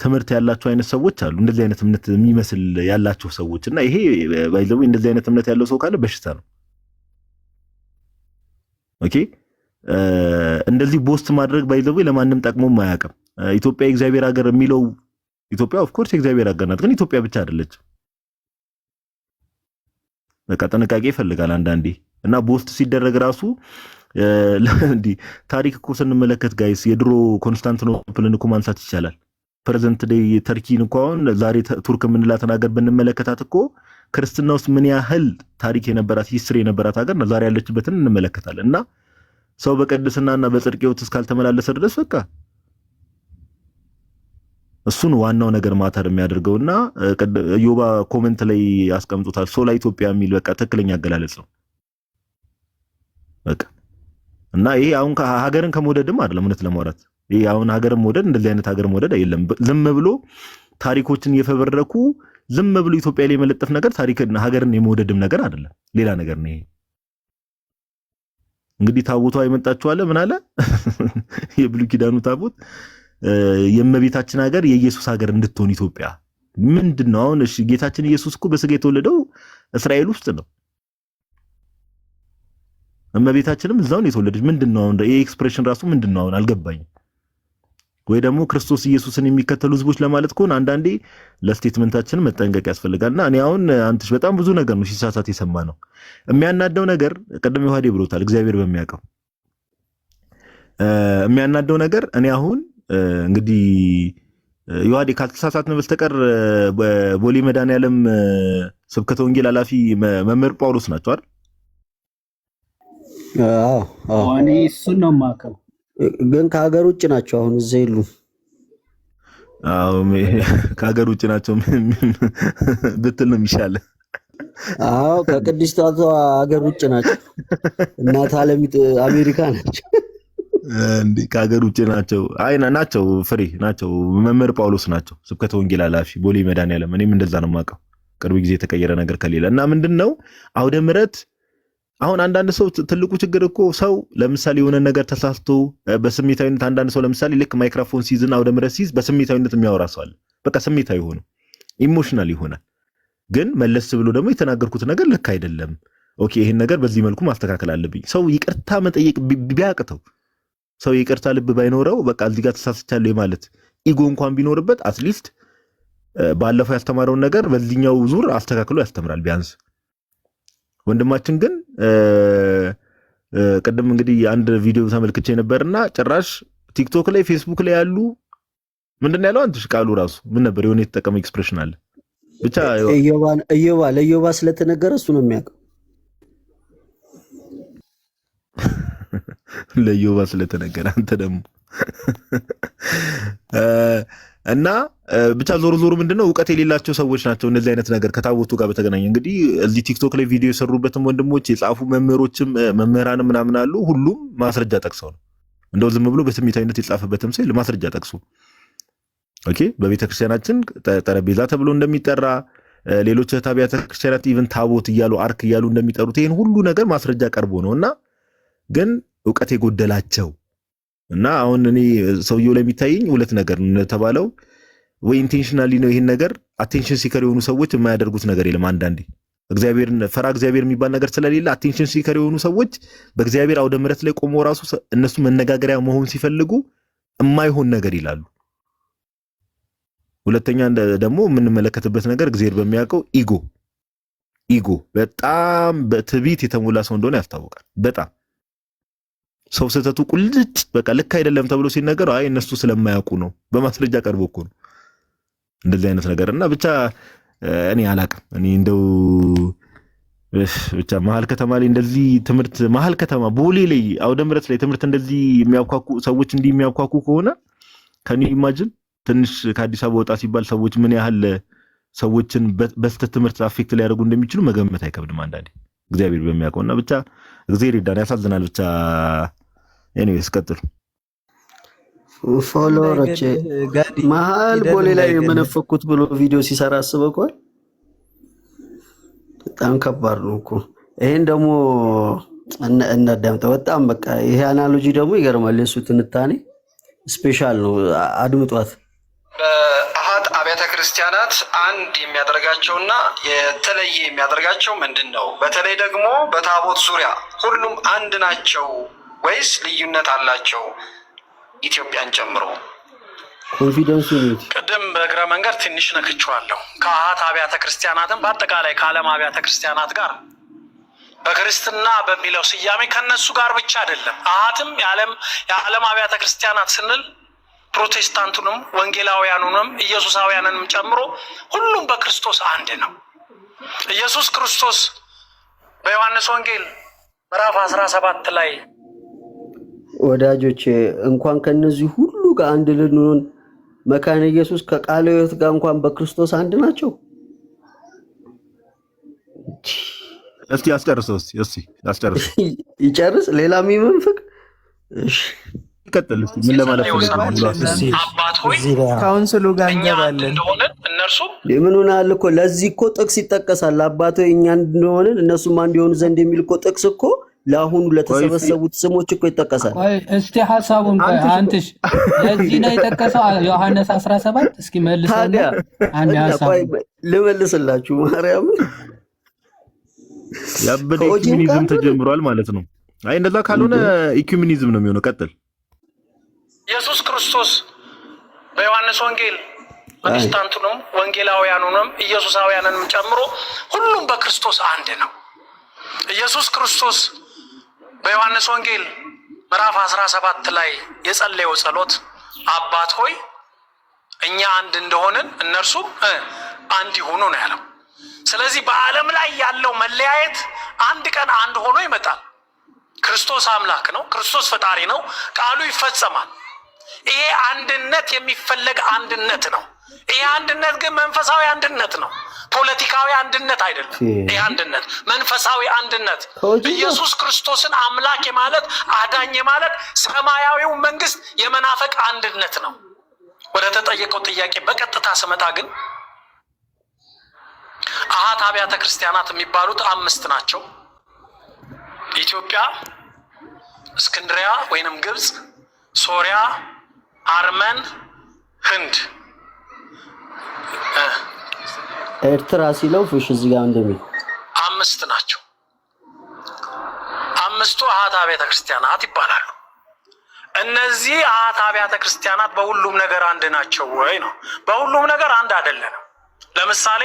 ትምህርት ያላቸው አይነት ሰዎች አሉ። እንደዚህ አይነት እምነት የሚመስል ያላቸው ሰዎች እና ይሄ ባይዘው እንደዚህ አይነት እምነት ያለው ሰው ካለ በሽታ ነው። ኦኬ እንደዚህ ቦስት ማድረግ ባይዘው ለማንም ጠቅሞም አያውቅም። ኢትዮጵያ የእግዚአብሔር ሀገር የሚለው ኢትዮጵያ ኦፍ ኮርስ የእግዚአብሔር ሀገር ናት፣ ግን ኢትዮጵያ ብቻ አይደለችም። በቃ ጥንቃቄ ይፈልጋል አንዳንዴ እና ቦስት ሲደረግ ራሱ እንዲ ታሪክ እኮ ስንመለከት ጋይስ የድሮ ኮንስታንቲኖፕልን እኮ ማንሳት ይቻላል። ፕሬዘንት ዴይ ተርኪን እኮ አሁን ዛሬ ቱርክ የምንላትን ሀገር ብንመለከታት እኮ ክርስትና ውስጥ ምን ያህል ታሪክ የነበራት ሂስትሪ የነበራት ሀገር ነው። ዛሬ ያለችበትን እንመለከታለን። እና ሰው በቅድስናና በጽድቅ ሕይወት እስካልተመላለሰ ድረስ በቃ እሱን ዋናው ነገር ማተር የሚያደርገውና ዮባ ኮሜንት ላይ ያስቀምጡታል። ሶላ ኢትዮጵያ የሚል በቃ ትክክለኛ አገላለጽ ነው በቃ። እና ይሄ አሁን ሀገርን ከመውደድም አይደለም እውነት ለማውራት ይሄ አሁን ሀገርን መውደድ እንደዚህ አይነት ሀገር መውደድ አይደለም። ዝም ብሎ ታሪኮችን እየፈበረኩ ዝም ብሎ ኢትዮጵያ ላይ የመለጠፍ ነገር ታሪክና ሀገርን የመውደድም ነገር አይደለም፣ ሌላ ነገር ነው። ይሄ እንግዲህ ታቦቷ የመጣችው ምን አለ የብሉይ ኪዳኑ ታቦት የእመቤታችን ሀገር የኢየሱስ ሀገር እንድትሆን ኢትዮጵያ ምንድነው? አሁን እሺ ጌታችን ኢየሱስ እኮ በስጋ የተወለደው እስራኤል ውስጥ ነው። እመቤታችንም እዛው ነው የተወለደች። ምንድነው አሁን ይሄ ኤክስፕሬሽን ራሱ ምንድነው? አሁን አልገባኝም። ወይ ደግሞ ክርስቶስ ኢየሱስን የሚከተሉ ህዝቦች ለማለት ከሆነ አንዳንዴ ለስቴትመንታችን መጠንቀቅ ያስፈልጋልና እኔ አሁን አንተሽ በጣም ብዙ ነገር ነው ሲሳሳት የሰማ ነው። የሚያናደው ነገር ቀደም ዮሐዴ ብሎታል፣ እግዚአብሔር በሚያውቀው የሚያናደው ነገር እኔ አሁን እንግዲህ ዮሐዴ ካልተሳሳትን በስተቀር በቦሌ መድኃኔዓለም ስብከተ ወንጌል ኃላፊ መምህር ጳውሎስ ናቸው አይደል? አዎ እኔ እሱን ነው የማውቀው፣ ግን ከሀገር ውጭ ናቸው። አሁን እዚህ የሉ። አዎ ከሀገር ውጭ ናቸው ብትል ነው የሚሻለው። አዎ ከቅድስቷ ሀገር ውጭ ናቸው። እናት ዓለሚት አሜሪካ ናቸው። እንዴ ከሀገር ውጭ ናቸው? አይ ናቸው፣ ፍሬ ናቸው። መምህር ጳውሎስ ናቸው ስብከተ ወንጌል ኃላፊ ቦሌ መድኃኔዓለም። እኔም እንደዛ ነው የማውቀው፣ ቅርብ ጊዜ የተቀየረ ነገር ከሌለ እና ምንድነው አውደ ምሕረት አሁን አንዳንድ ሰው ትልቁ ችግር እኮ ሰው ለምሳሌ የሆነ ነገር ተሳስቶ በስሜታዊነት አንዳንድ ሰው ለምሳሌ ልክ ማይክሮፎን ሲይዝና አውደ ምሕረት ሲይዝ በስሜታዊነት የሚያወራ ሰው አለ። በቃ ስሜታዊ ሆነ ኢሞሽናል ይሆናል። ግን መለስ ብሎ ደግሞ የተናገርኩት ነገር ልክ አይደለም ኦኬ ይሄን ነገር በዚህ መልኩ ማስተካከል አለብኝ። ሰው ይቅርታ መጠየቅ ቢያቅተው ሰው ይቅርታ ልብ ባይኖረው በቃ እዚህ ጋር ተሳስቻለሁ ማለት ኢጎ እንኳን ቢኖርበት አትሊስት ባለፈው ያስተማረውን ነገር በዚህኛው ዙር አስተካክሎ ያስተምራል ቢያንስ። ወንድማችን ግን ቀደም እንግዲህ አንድ ቪዲዮ ተመልክቼ ነበርና ጭራሽ ቲክቶክ ላይ ፌስቡክ ላይ ያሉ ምንድነው ያለው አንተሽ ቃሉ ራሱ ምን ነበር የሆነ የተጠቀመው ኤክስፕሬሽን አለ ብቻ ለዮባ ስለተነገረ እሱ ነው የሚያውቀው። ለዮባ ስለተነገረ አንተ ደግሞ እና ብቻ ዞሮ ዞሮ ምንድነው ዕውቀት የሌላቸው ሰዎች ናቸው እነዚህ አይነት ነገር ከታቦቱ ጋር በተገናኘ እንግዲህ እዚህ ቲክቶክ ላይ ቪዲዮ የሰሩበትም ወንድሞች የጻፉ መምህሮችም መምህራንም ምናምን አሉ። ሁሉም ማስረጃ ጠቅሰው ነው እንደው ዝም ብሎ በስሜታዊነት የጻፈበትም ሰው ማስረጃ ጠቅሶ ኦኬ በቤተክርስቲያናችን ጠረጴዛ ተብሎ እንደሚጠራ ሌሎች አብያተ ክርስቲያናት ኢቭን ታቦት እያሉ አርክ እያሉ እንደሚጠሩት ይሄን ሁሉ ነገር ማስረጃ ቀርቦ ነውና ግን ዕውቀት የጎደላቸው እና አሁን እኔ ሰውየው ላይ የሚታየኝ ሁለት ነገር ነው ተባለው ወይ ኢንቴንሽናሊ ነው ይሄን ነገር አቴንሽን ሲከር የሆኑ ሰዎች የማያደርጉት ነገር የለም። አንዳንዴ እግዚአብሔርን ፈራ እግዚአብሔር የሚባል ነገር ስለሌለ አቴንሽን ሲከር የሆኑ ሰዎች በእግዚአብሔር አውደ ምሕረት ላይ ቆመው ራሱ እነሱ መነጋገሪያ መሆን ሲፈልጉ የማይሆን ነገር ይላሉ። ሁለተኛ ደግሞ የምንመለከትበት ነገር እግዚአብሔር በሚያውቀው ኢጎ በጣም በትዕቢት የተሞላ ሰው እንደሆነ ያስታውቃል። በጣም ሰው ስህተቱ ቁልጭ በቃ ልክ አይደለም ተብሎ ሲነገር አይ እነሱ ስለማያውቁ ነው በማስረጃ ቀርቦ እኮ ነው እንደዚህ አይነት ነገር እና ብቻ እኔ አላቅም። እኔ እንደው ብቻ መሀል ከተማ ላይ እንደዚህ ትምህርት መሀል ከተማ ቦሌ ላይ አውደ ምሕረት ላይ ትምህርት እንደዚህ የሚያኳኩ ሰዎች እንዲህ የሚያኳኩ ከሆነ ከኔ ኢማጂን ትንሽ ከአዲስ አበባ ወጣ ሲባል ሰዎች ምን ያህል ሰዎችን በስተት ትምህርት አፌክት ሊያደርጉ እንደሚችሉ መገመት አይከብድም አንዳንዴ እግዚአብሔር በሚያውቀውና ብቻ እግዚአብሔር ይዳን ያሳዝናል። ብቻ ኤኒዌይስ ቀጥሉ። ፎሎወሮች መሀል ቦሌ ላይ የመነፈኩት ብሎ ቪዲዮ ሲሰራ አስበውኳል። በጣም ከባድ ነው እኮ ይሄን ደግሞ እናዳምጠው። በጣም በቃ ይሄ አናሎጂ ደግሞ ይገርማል። የሱ ትንታኔ ስፔሻል ነው። አድምጧት። በአሃት አብያተ ክርስቲያናት አንድ የሚያደርጋቸውና የተለየ የሚያደርጋቸው ምንድን ነው? በተለይ ደግሞ በታቦት ዙሪያ ሁሉም አንድ ናቸው ወይስ ልዩነት አላቸው? ኢትዮጵያን ጨምሮ ኮንፊደንስ ነው። ቅድም በእግረ መንገድ ትንሽ ነክቼዋለሁ። ከአሃት አብያተ ክርስቲያናትም በአጠቃላይ ከዓለም አብያተ ክርስቲያናት ጋር በክርስትና በሚለው ስያሜ ከነሱ ጋር ብቻ አይደለም። አሃትም የዓለም አብያተ ክርስቲያናት ስንል ፕሮቴስታንቱንም ወንጌላውያኑንም ኢየሱሳውያንንም ጨምሮ ሁሉም በክርስቶስ አንድ ነው። ኢየሱስ ክርስቶስ በዮሐንስ ወንጌል ምዕራፍ 17 ላይ ወዳጆች እንኳን ከነዚህ ሁሉ ጋር አንድ ልንሆን መካነ ኢየሱስ ከቃለ ሕይወት ጋር እንኳን በክርስቶስ አንድ ናቸው። እስቲ አስጨርሰው። እስቲ አስጨርሰው ይጨርስ። ሌላ የሚመንፍቅ እሺ ይቀጥል። እስቲ ምን ለማለት ነው? አባት ሆይ ካውንስሉ ጋር እንገባለን እንደሆነ እነርሱ ምን ሆነሃል እኮ ለዚህ እኮ ጥቅስ ይጠቀሳል። አባት ሆይ እኛ እንደሆነ እነሱም አንድ የሆኑ ዘንድ የሚል እኮ ጥቅስ እኮ ለአሁኑ ለተሰበሰቡት ስሞች እኮ ይጠቀሳል። እስቲ ሐሳቡን አንተሽ ለዚህ ነው የጠቀሰው ዮሐንስ 17 እስኪ መልሰና አንድ ሐሳብ ልመልስላችሁ። ማርያም ያበደ ኢኩሚኒዝም ተጀምሯል ማለት ነው። አይ እንደዛ ካልሆነ ኢኩሚኒዝም ነው የሚሆነው። ቀጥል። ኢየሱስ ክርስቶስ በዮሐንስ ወንጌል ፕሮቴስታንቱንም ወንጌላውያኑንም ኢየሱሳውያንንም ጨምሮ ሁሉም በክርስቶስ አንድ ነው። ኢየሱስ ክርስቶስ በዮሐንስ ወንጌል ምዕራፍ 17 ላይ የጸለየው ጸሎት አባት ሆይ እኛ አንድ እንደሆንን እነርሱ አንድ ይሁኑ ነው ያለው። ስለዚህ በዓለም ላይ ያለው መለያየት አንድ ቀን አንድ ሆኖ ይመጣል። ክርስቶስ አምላክ ነው፣ ክርስቶስ ፈጣሪ ነው፣ ቃሉ ይፈጸማል። ይሄ አንድነት የሚፈለግ አንድነት ነው። ይሄ አንድነት ግን መንፈሳዊ አንድነት ነው፣ ፖለቲካዊ አንድነት አይደለም። ይሄ አንድነት መንፈሳዊ አንድነት ኢየሱስ ክርስቶስን አምላክ ማለት አዳኝ ማለት ሰማያዊው መንግስት የመናፈቅ አንድነት ነው። ወደ ተጠየቀው ጥያቄ በቀጥታ ስመጣ ግን አሃት አብያተ ክርስቲያናት የሚባሉት 5 ናቸው። ኢትዮጵያ፣ እስክንድሪያ ወይንም ግብጽ፣ ሶሪያ፣ አርመን፣ ህንድ፣ ኤርትራ ሲለው ፍሽ እዚህ ጋር እንደሚል 5 ናቸው። አምስቱ አሃት አብያተ ክርስቲያናት ይባላሉ። እነዚህ አሃት አብያተ ክርስቲያናት በሁሉም ነገር አንድ ናቸው ወይ ነው? በሁሉም ነገር አንድ አይደለንም። ለምሳሌ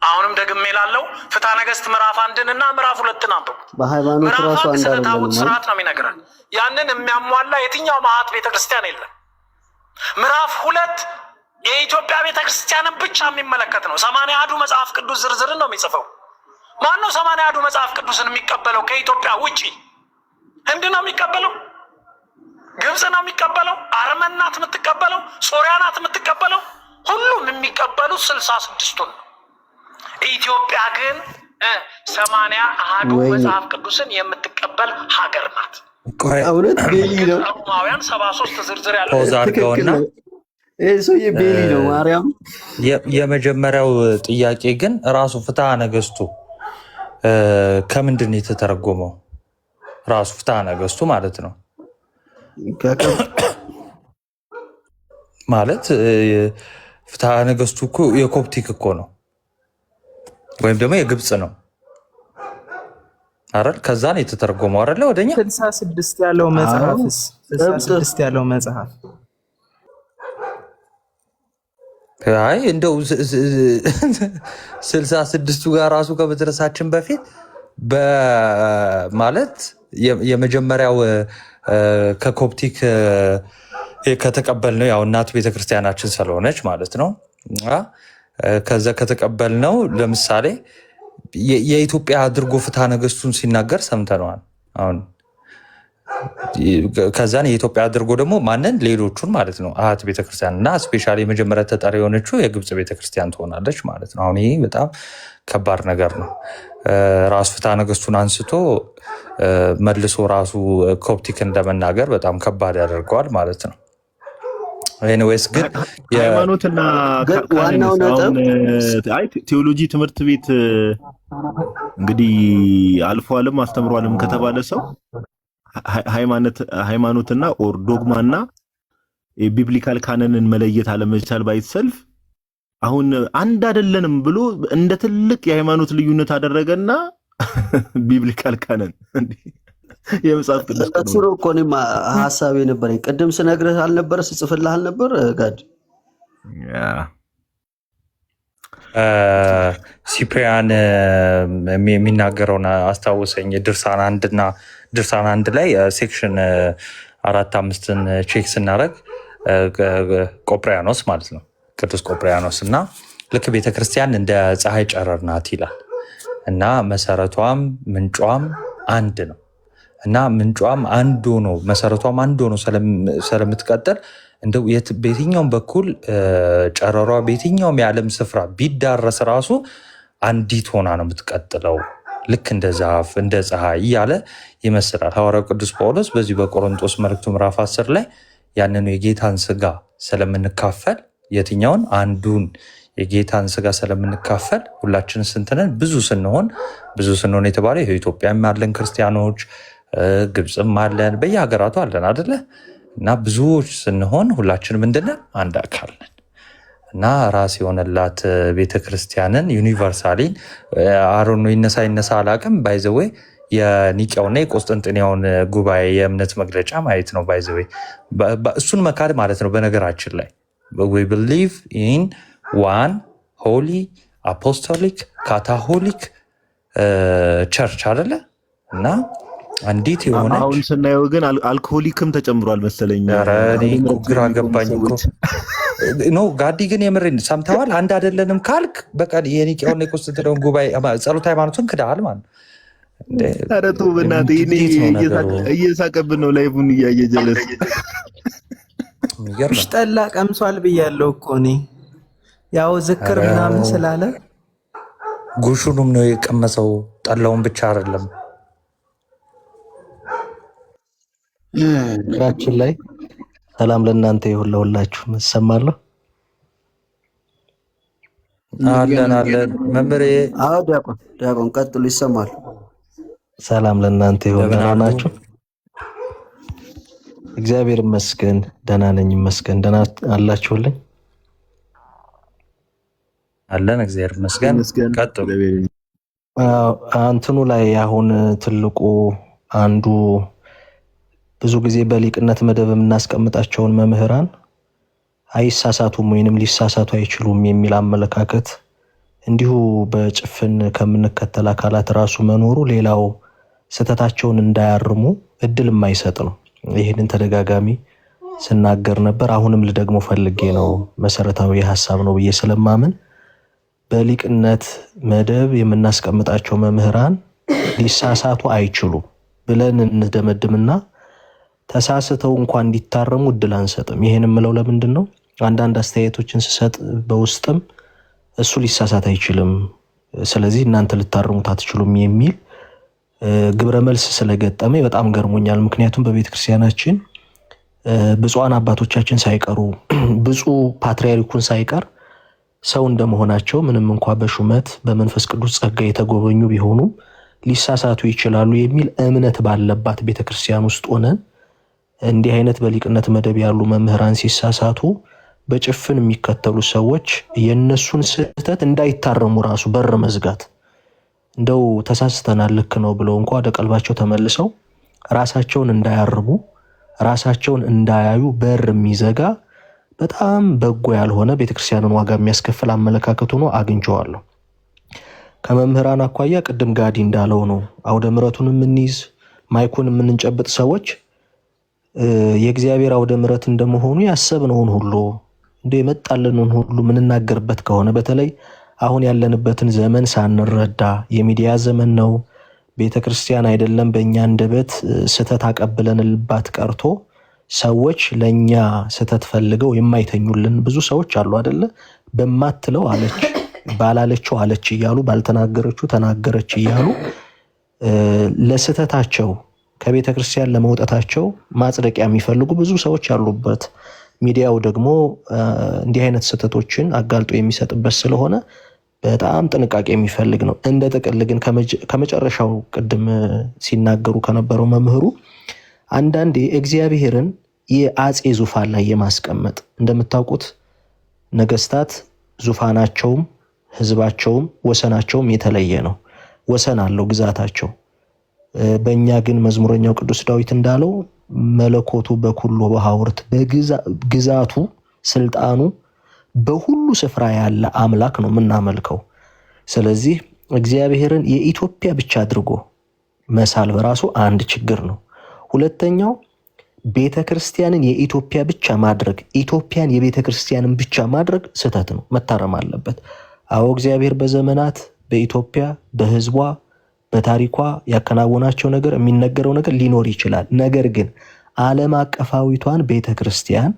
አሁንም ደግሜ ላለው ፍትሐ ነገሥት ምዕራፍ 1 እና ምዕራፍ 2 አንብቡ። በሃይማኖት ራሱ አንድ ስለ አይደለም ታቦት ስርዓት ነው የሚነግረን። ያንን የሚያሟላ የትኛው አሃት ቤተክርስቲያን የለም። ምዕራፍ 2 የኢትዮጵያ ቤተክርስቲያንን ብቻ የሚመለከት ነው። 81ዱ መጽሐፍ ቅዱስ ዝርዝርን ነው የሚጽፈው። ማን ነው 81ዱ መጽሐፍ ቅዱስን የሚቀበለው? ከኢትዮጵያ ውጪ ህንድ ነው የሚቀበለው? ግብጽ ነው የሚቀበለው? አርመን ናት የምትቀበለው? ሶሪያ ናት የምትቀበለው? ሁሉም የሚቀበሉት 66ቱን ነው። ኢትዮጵያ ግን 81ዱ መጽሐፍ ቅዱስን የምትቀበል ሀገር ናት። እውነት ቤሊ ነው። ሮማውያን 73 ዝርዝር ያለው አድርገውና ሰውዬ ቤሊ ነው። ማርያም የመጀመሪያው ጥያቄ ግን ራሱ ፍትሐ ነገሥቱ ከምንድን ነው የተተረጎመው? ራሱ ፍትሐ ነገሥቱ ማለት ነው ማለት ፍትሐ ነገሥቱ እኮ የኮፕቲክ እኮ ነው ወይም ደግሞ የግብፅ ነው አይደል? ከዛ ነው የተተረጎመው አይደለ? ወደኛ 66 ያለው መጽሐፍስ 66 ያለው መጽሐፍ አይ እንደው 66ቱ ጋር ራሱ ከመድረሳችን በፊት በማለት የመጀመሪያው ከኮፕቲክ ከተቀበልነው ያው እናቱ ቤተክርስቲያናችን ስለሆነች ማለት ነው። ከዛ ከተቀበልነው ለምሳሌ የኢትዮጵያ አድርጎ ፍትሐ ነገሥቱን ሲናገር ሰምተነዋል። አሁን ከዛን የኢትዮጵያ አድርጎ ደግሞ ማንን ሌሎቹን ማለት ነው አሃት ቤተክርስቲያን እና ስፔሻሊ የመጀመሪያ ተጠሪ የሆነችው የግብፅ ቤተክርስቲያን ትሆናለች ማለት ነው። አሁን ይሄ በጣም ከባድ ነገር ነው። ራሱ ፍትሐ ነገሥቱን አንስቶ መልሶ ራሱ ኮፕቲክ እንደመናገር በጣም ከባድ ያደርገዋል ማለት ነው። ኤኒዌይስ ግን ሃይማኖትና ዋናው ነጥብ ቴዎሎጂ ትምህርት ቤት እንግዲህ አልፏልም አስተምሯልም ከተባለ ሰው ሃይማኖትና ኦር ዶግማና ቢብሊካል ካነንን መለየት አለመቻል ባይሰልፍ አሁን አንድ አይደለንም ብሎ እንደ ትልቅ የሃይማኖት ልዩነት አደረገና ቢብሊካል ካነን የመጽሐፍ ቅዱስ እሱ ነው እኮ እኔም ሀሳቤ ነበረኝ። ቅድም ስነግርህ አልነበረ ስጽፍልህ አልነበር ጋድ ሲፕሪያን የሚናገረውን አስታውሰኝ። ድርሳን 1 ላይ ሴክሽን 4-5ን ቼክ ስናደርግ ቆጵሪያኖስ ማለት ነው ቅዱስ ቆጵሪያኖስ እና ልክ ቤተክርስቲያን እንደ ፀሐይ ጨረር ናት ይላል እና መሰረቷም ምንጯም አንድ ነው እና ምንጯም አንድ ሆኖ መሰረቷም አንድ ሆኖ ስለምትቀጥል እንደው በየትኛውም በኩል ጨረሯ በየትኛውም የዓለም ስፍራ ቢዳረስ ራሱ አንዲት ሆና ነው የምትቀጥለው፣ ልክ እንደ ዛፍ እንደ ፀሐይ እያለ ይመስላል ሐዋርያው ቅዱስ ጳውሎስ በዚህ በቆሮንቶስ መልእክቱ ምዕራፍ 10 ላይ ያንኑ የጌታን ስጋ ስለምንካፈል የትኛውን አንዱን የጌታን ስጋ ስለምንካፈል ሁላችን ስንትነን ብዙ ስንሆን የተባለ ኢትዮጵያም ያለን ክርስቲያኖች ግብፅም አለን በየሀገራቱ አለን አይደለ? እና ብዙዎች ስንሆን ሁላችን ምንድነን አንድ አካል ነን እና ራስ የሆነላት ቤተክርስቲያንን ዩኒቨርሳሊን አሮኖ ይነሳ አላቅም ባይዘዌ የኒቂያውና የቆስጠንጥንያውን ጉባኤ የእምነት መግለጫ ማየት ነው ባይዘዌ እሱን መካድ ማለት ነው። በነገራችን ላይ we believe in one holy apostolic catholic church አይደለ? እና አንዲት የሆነች አሁን ስናየው ግን አልኮሆሊክም ተጨምሯል መሰለኝ። ግራ ገባኝ ኖ ጋዲ ግን የምሬን ሰምተዋል። አንድ አይደለንም ካልክ በቃ የኒቂያውና የቆስጠንጥንያውን ጉባኤ ጸሎት ሃይማኖትን ክደሃል ማለት ኧረ ተው በእናትህ እየሳቀብን ነው ላይቡን እያየ ጀለስ ጠላ ቀምሷል ብያለሁ እኮ እኔ ያው ዝክር ምናምን ስላለ ጉሹንም ነው የቀመሰው ጠላውን ብቻ አይደለም። ራችን ላይ ሰላም ለእናንተ ይሁን ለሁላችሁ። እሰማለሁ አለን መምሬ ዲያቆን ቀጥሉ ይሰማል። ሰላም ለእናንተ ይሁን። ደህና ናችሁ? እግዚአብሔር ይመስገን ደህና ነኝ። ይመስገን ደህና አላችሁልኝ? አለን እግዚአብሔር ይመስገን። ቀጥሉ። እንትኑ ላይ አሁን ትልቁ አንዱ ብዙ ጊዜ በሊቅነት መደብ የምናስቀምጣቸውን መምህራን አይሳሳቱም ወይንም ሊሳሳቱ አይችሉም የሚል አመለካከት እንዲሁ በጭፍን ከምንከተል አካላት ራሱ መኖሩ ሌላው ስተታቸውን እንዳያርሙ እድል የማይሰጥ ነው። ይህንን ተደጋጋሚ ስናገር ነበር። አሁንም ልደግሞ ፈልጌ ነው። መሰረታዊ ሐሳብ ነው ብዬ ስለማምን በሊቅነት መደብ የምናስቀምጣቸው መምህራን ሊሳሳቱ አይችሉም ብለን እንደመድምና ተሳስተው እንኳን እንዲታረሙ እድል አንሰጥም። ይሄን ምለው ለምንድን ነው? አንዳንድ አስተያየቶችን ስሰጥ በውስጥም እሱ ሊሳሳት አይችልም ስለዚህ እናንተ ልታርሙት አትችሉም የሚል ግብረ መልስ ስለገጠመኝ በጣም ገርሞኛል። ምክንያቱም በቤተ ክርስቲያናችን ብፁዓን አባቶቻችን ሳይቀሩ ብፁዕ ፓትርያርኩን ሳይቀር ሰው እንደመሆናቸው ምንም እንኳን በሹመት በመንፈስ ቅዱስ ጸጋ የተጎበኙ ቢሆኑም ሊሳሳቱ ይችላሉ የሚል እምነት ባለባት ቤተ ክርስቲያን ውስጥ ሆነን እንዲህ አይነት በሊቅነት መደብ ያሉ መምህራን ሲሳሳቱ በጭፍን የሚከተሉ ሰዎች የነሱን ስህተት እንዳይታረሙ ራሱ በር መዝጋት እንደው ተሳስተናል ልክ ነው ብለው እንኳን ወደ ቀልባቸው ተመልሰው ራሳቸውን እንዳያርሙ ራሳቸውን እንዳያዩ በር የሚዘጋ በጣም በጎ ያልሆነ ቤተክርስቲያንን ዋጋ የሚያስከፍል አመለካከቱ ነው አግኝቼዋለሁ። ከመምህራን አኳያ ቅድም ጋዲ እንዳለው ነው አውደ ምሕረቱን የምንይዝ ማይኩን የምንጨብጥ ሰዎች የእግዚአብሔር አውደ ምሕረት እንደመሆኑ ያሰብነውን ሁሉ እንደ የመጣልንን ሁሉ ምንናገርበት ከሆነ በተለይ አሁን ያለንበትን ዘመን ሳንረዳ የሚዲያ ዘመን ነው። ቤተክርስቲያን አይደለም በእኛ አንደበት ስተት አቀብለንልባት ቀርቶ ሰዎች ለኛ ስተት ፈልገው የማይተኙልን ብዙ ሰዎች አሉ አይደለ? በማትለው አለች ባላለችው አለች እያሉ ባልተናገረችው ተናገረች እያሉ ለስተታቸው ከቤተክርስቲያን ለመውጣታቸው ማጽደቂያ የሚፈልጉ ብዙ ሰዎች ያሉበት ሚዲያው ደግሞ እንዲህ አይነት ስተቶችን አጋልጦ የሚሰጥበት ስለሆነ በጣም ጥንቃቄ የሚፈልግ ነው። እንደ ጥቅል ግን ከመጨረሻው ቅድም ሲናገሩ ከነበረው መምህሩ አንዳንዴ እግዚአብሔርን የአጼ ዙፋን ላይ የማስቀመጥ እንደምታውቁት ነገስታት ዙፋናቸውም ህዝባቸውም ወሰናቸውም የተለየ ነው። ወሰን አለው ግዛታቸው። በእኛ ግን መዝሙረኛው ቅዱስ ዳዊት እንዳለው መለኮቱ በኩሉ በሐውርት በግዛቱ ስልጣኑ በሁሉ ስፍራ ያለ አምላክ ነው የምናመልከው። ስለዚህ እግዚአብሔርን የኢትዮጵያ ብቻ አድርጎ መሳል በራሱ አንድ ችግር ነው። ሁለተኛው ቤተክርስቲያንን የኢትዮጵያ ብቻ ማድረግ ኢትዮጵያን የቤተክርስቲያንን ብቻ ማድረግ ስህተት ነው፣ መታረም አለበት። አዎ እግዚአብሔር በዘመናት በኢትዮጵያ በህዝቧ በታሪኳ ያከናወናቸው ነገር የሚነገረው ነገር ሊኖር ይችላል። ነገር ግን ዓለም አቀፋዊቷን ቤተክርስቲያን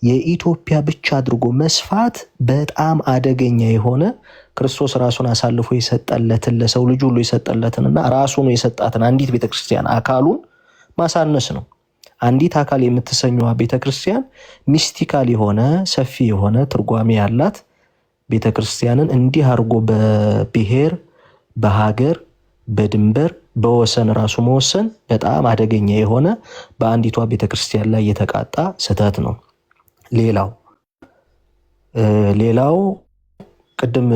የኢትዮጵያ ብቻ አድርጎ መስፋት በጣም አደገኛ የሆነ ክርስቶስ ራሱን አሳልፎ የሰጠለትን ለሰው ልጅ ሁሉ የሰጠለትንና ራሱን የሰጣትን አንዲት ቤተክርስቲያን አካሉን ማሳነስ ነው። አንዲት አካል የምትሰኘዋ ቤተክርስቲያን ሚስቲካል የሆነ ሰፊ የሆነ ትርጓሜ ያላት ቤተክርስቲያንን እንዲህ አድርጎ በብሔር በሀገር በድንበር በወሰን ራሱ መወሰን በጣም አደገኛ የሆነ በአንዲቷ ቤተክርስቲያን ላይ የተቃጣ ስህተት ነው። ሌላው ቅድም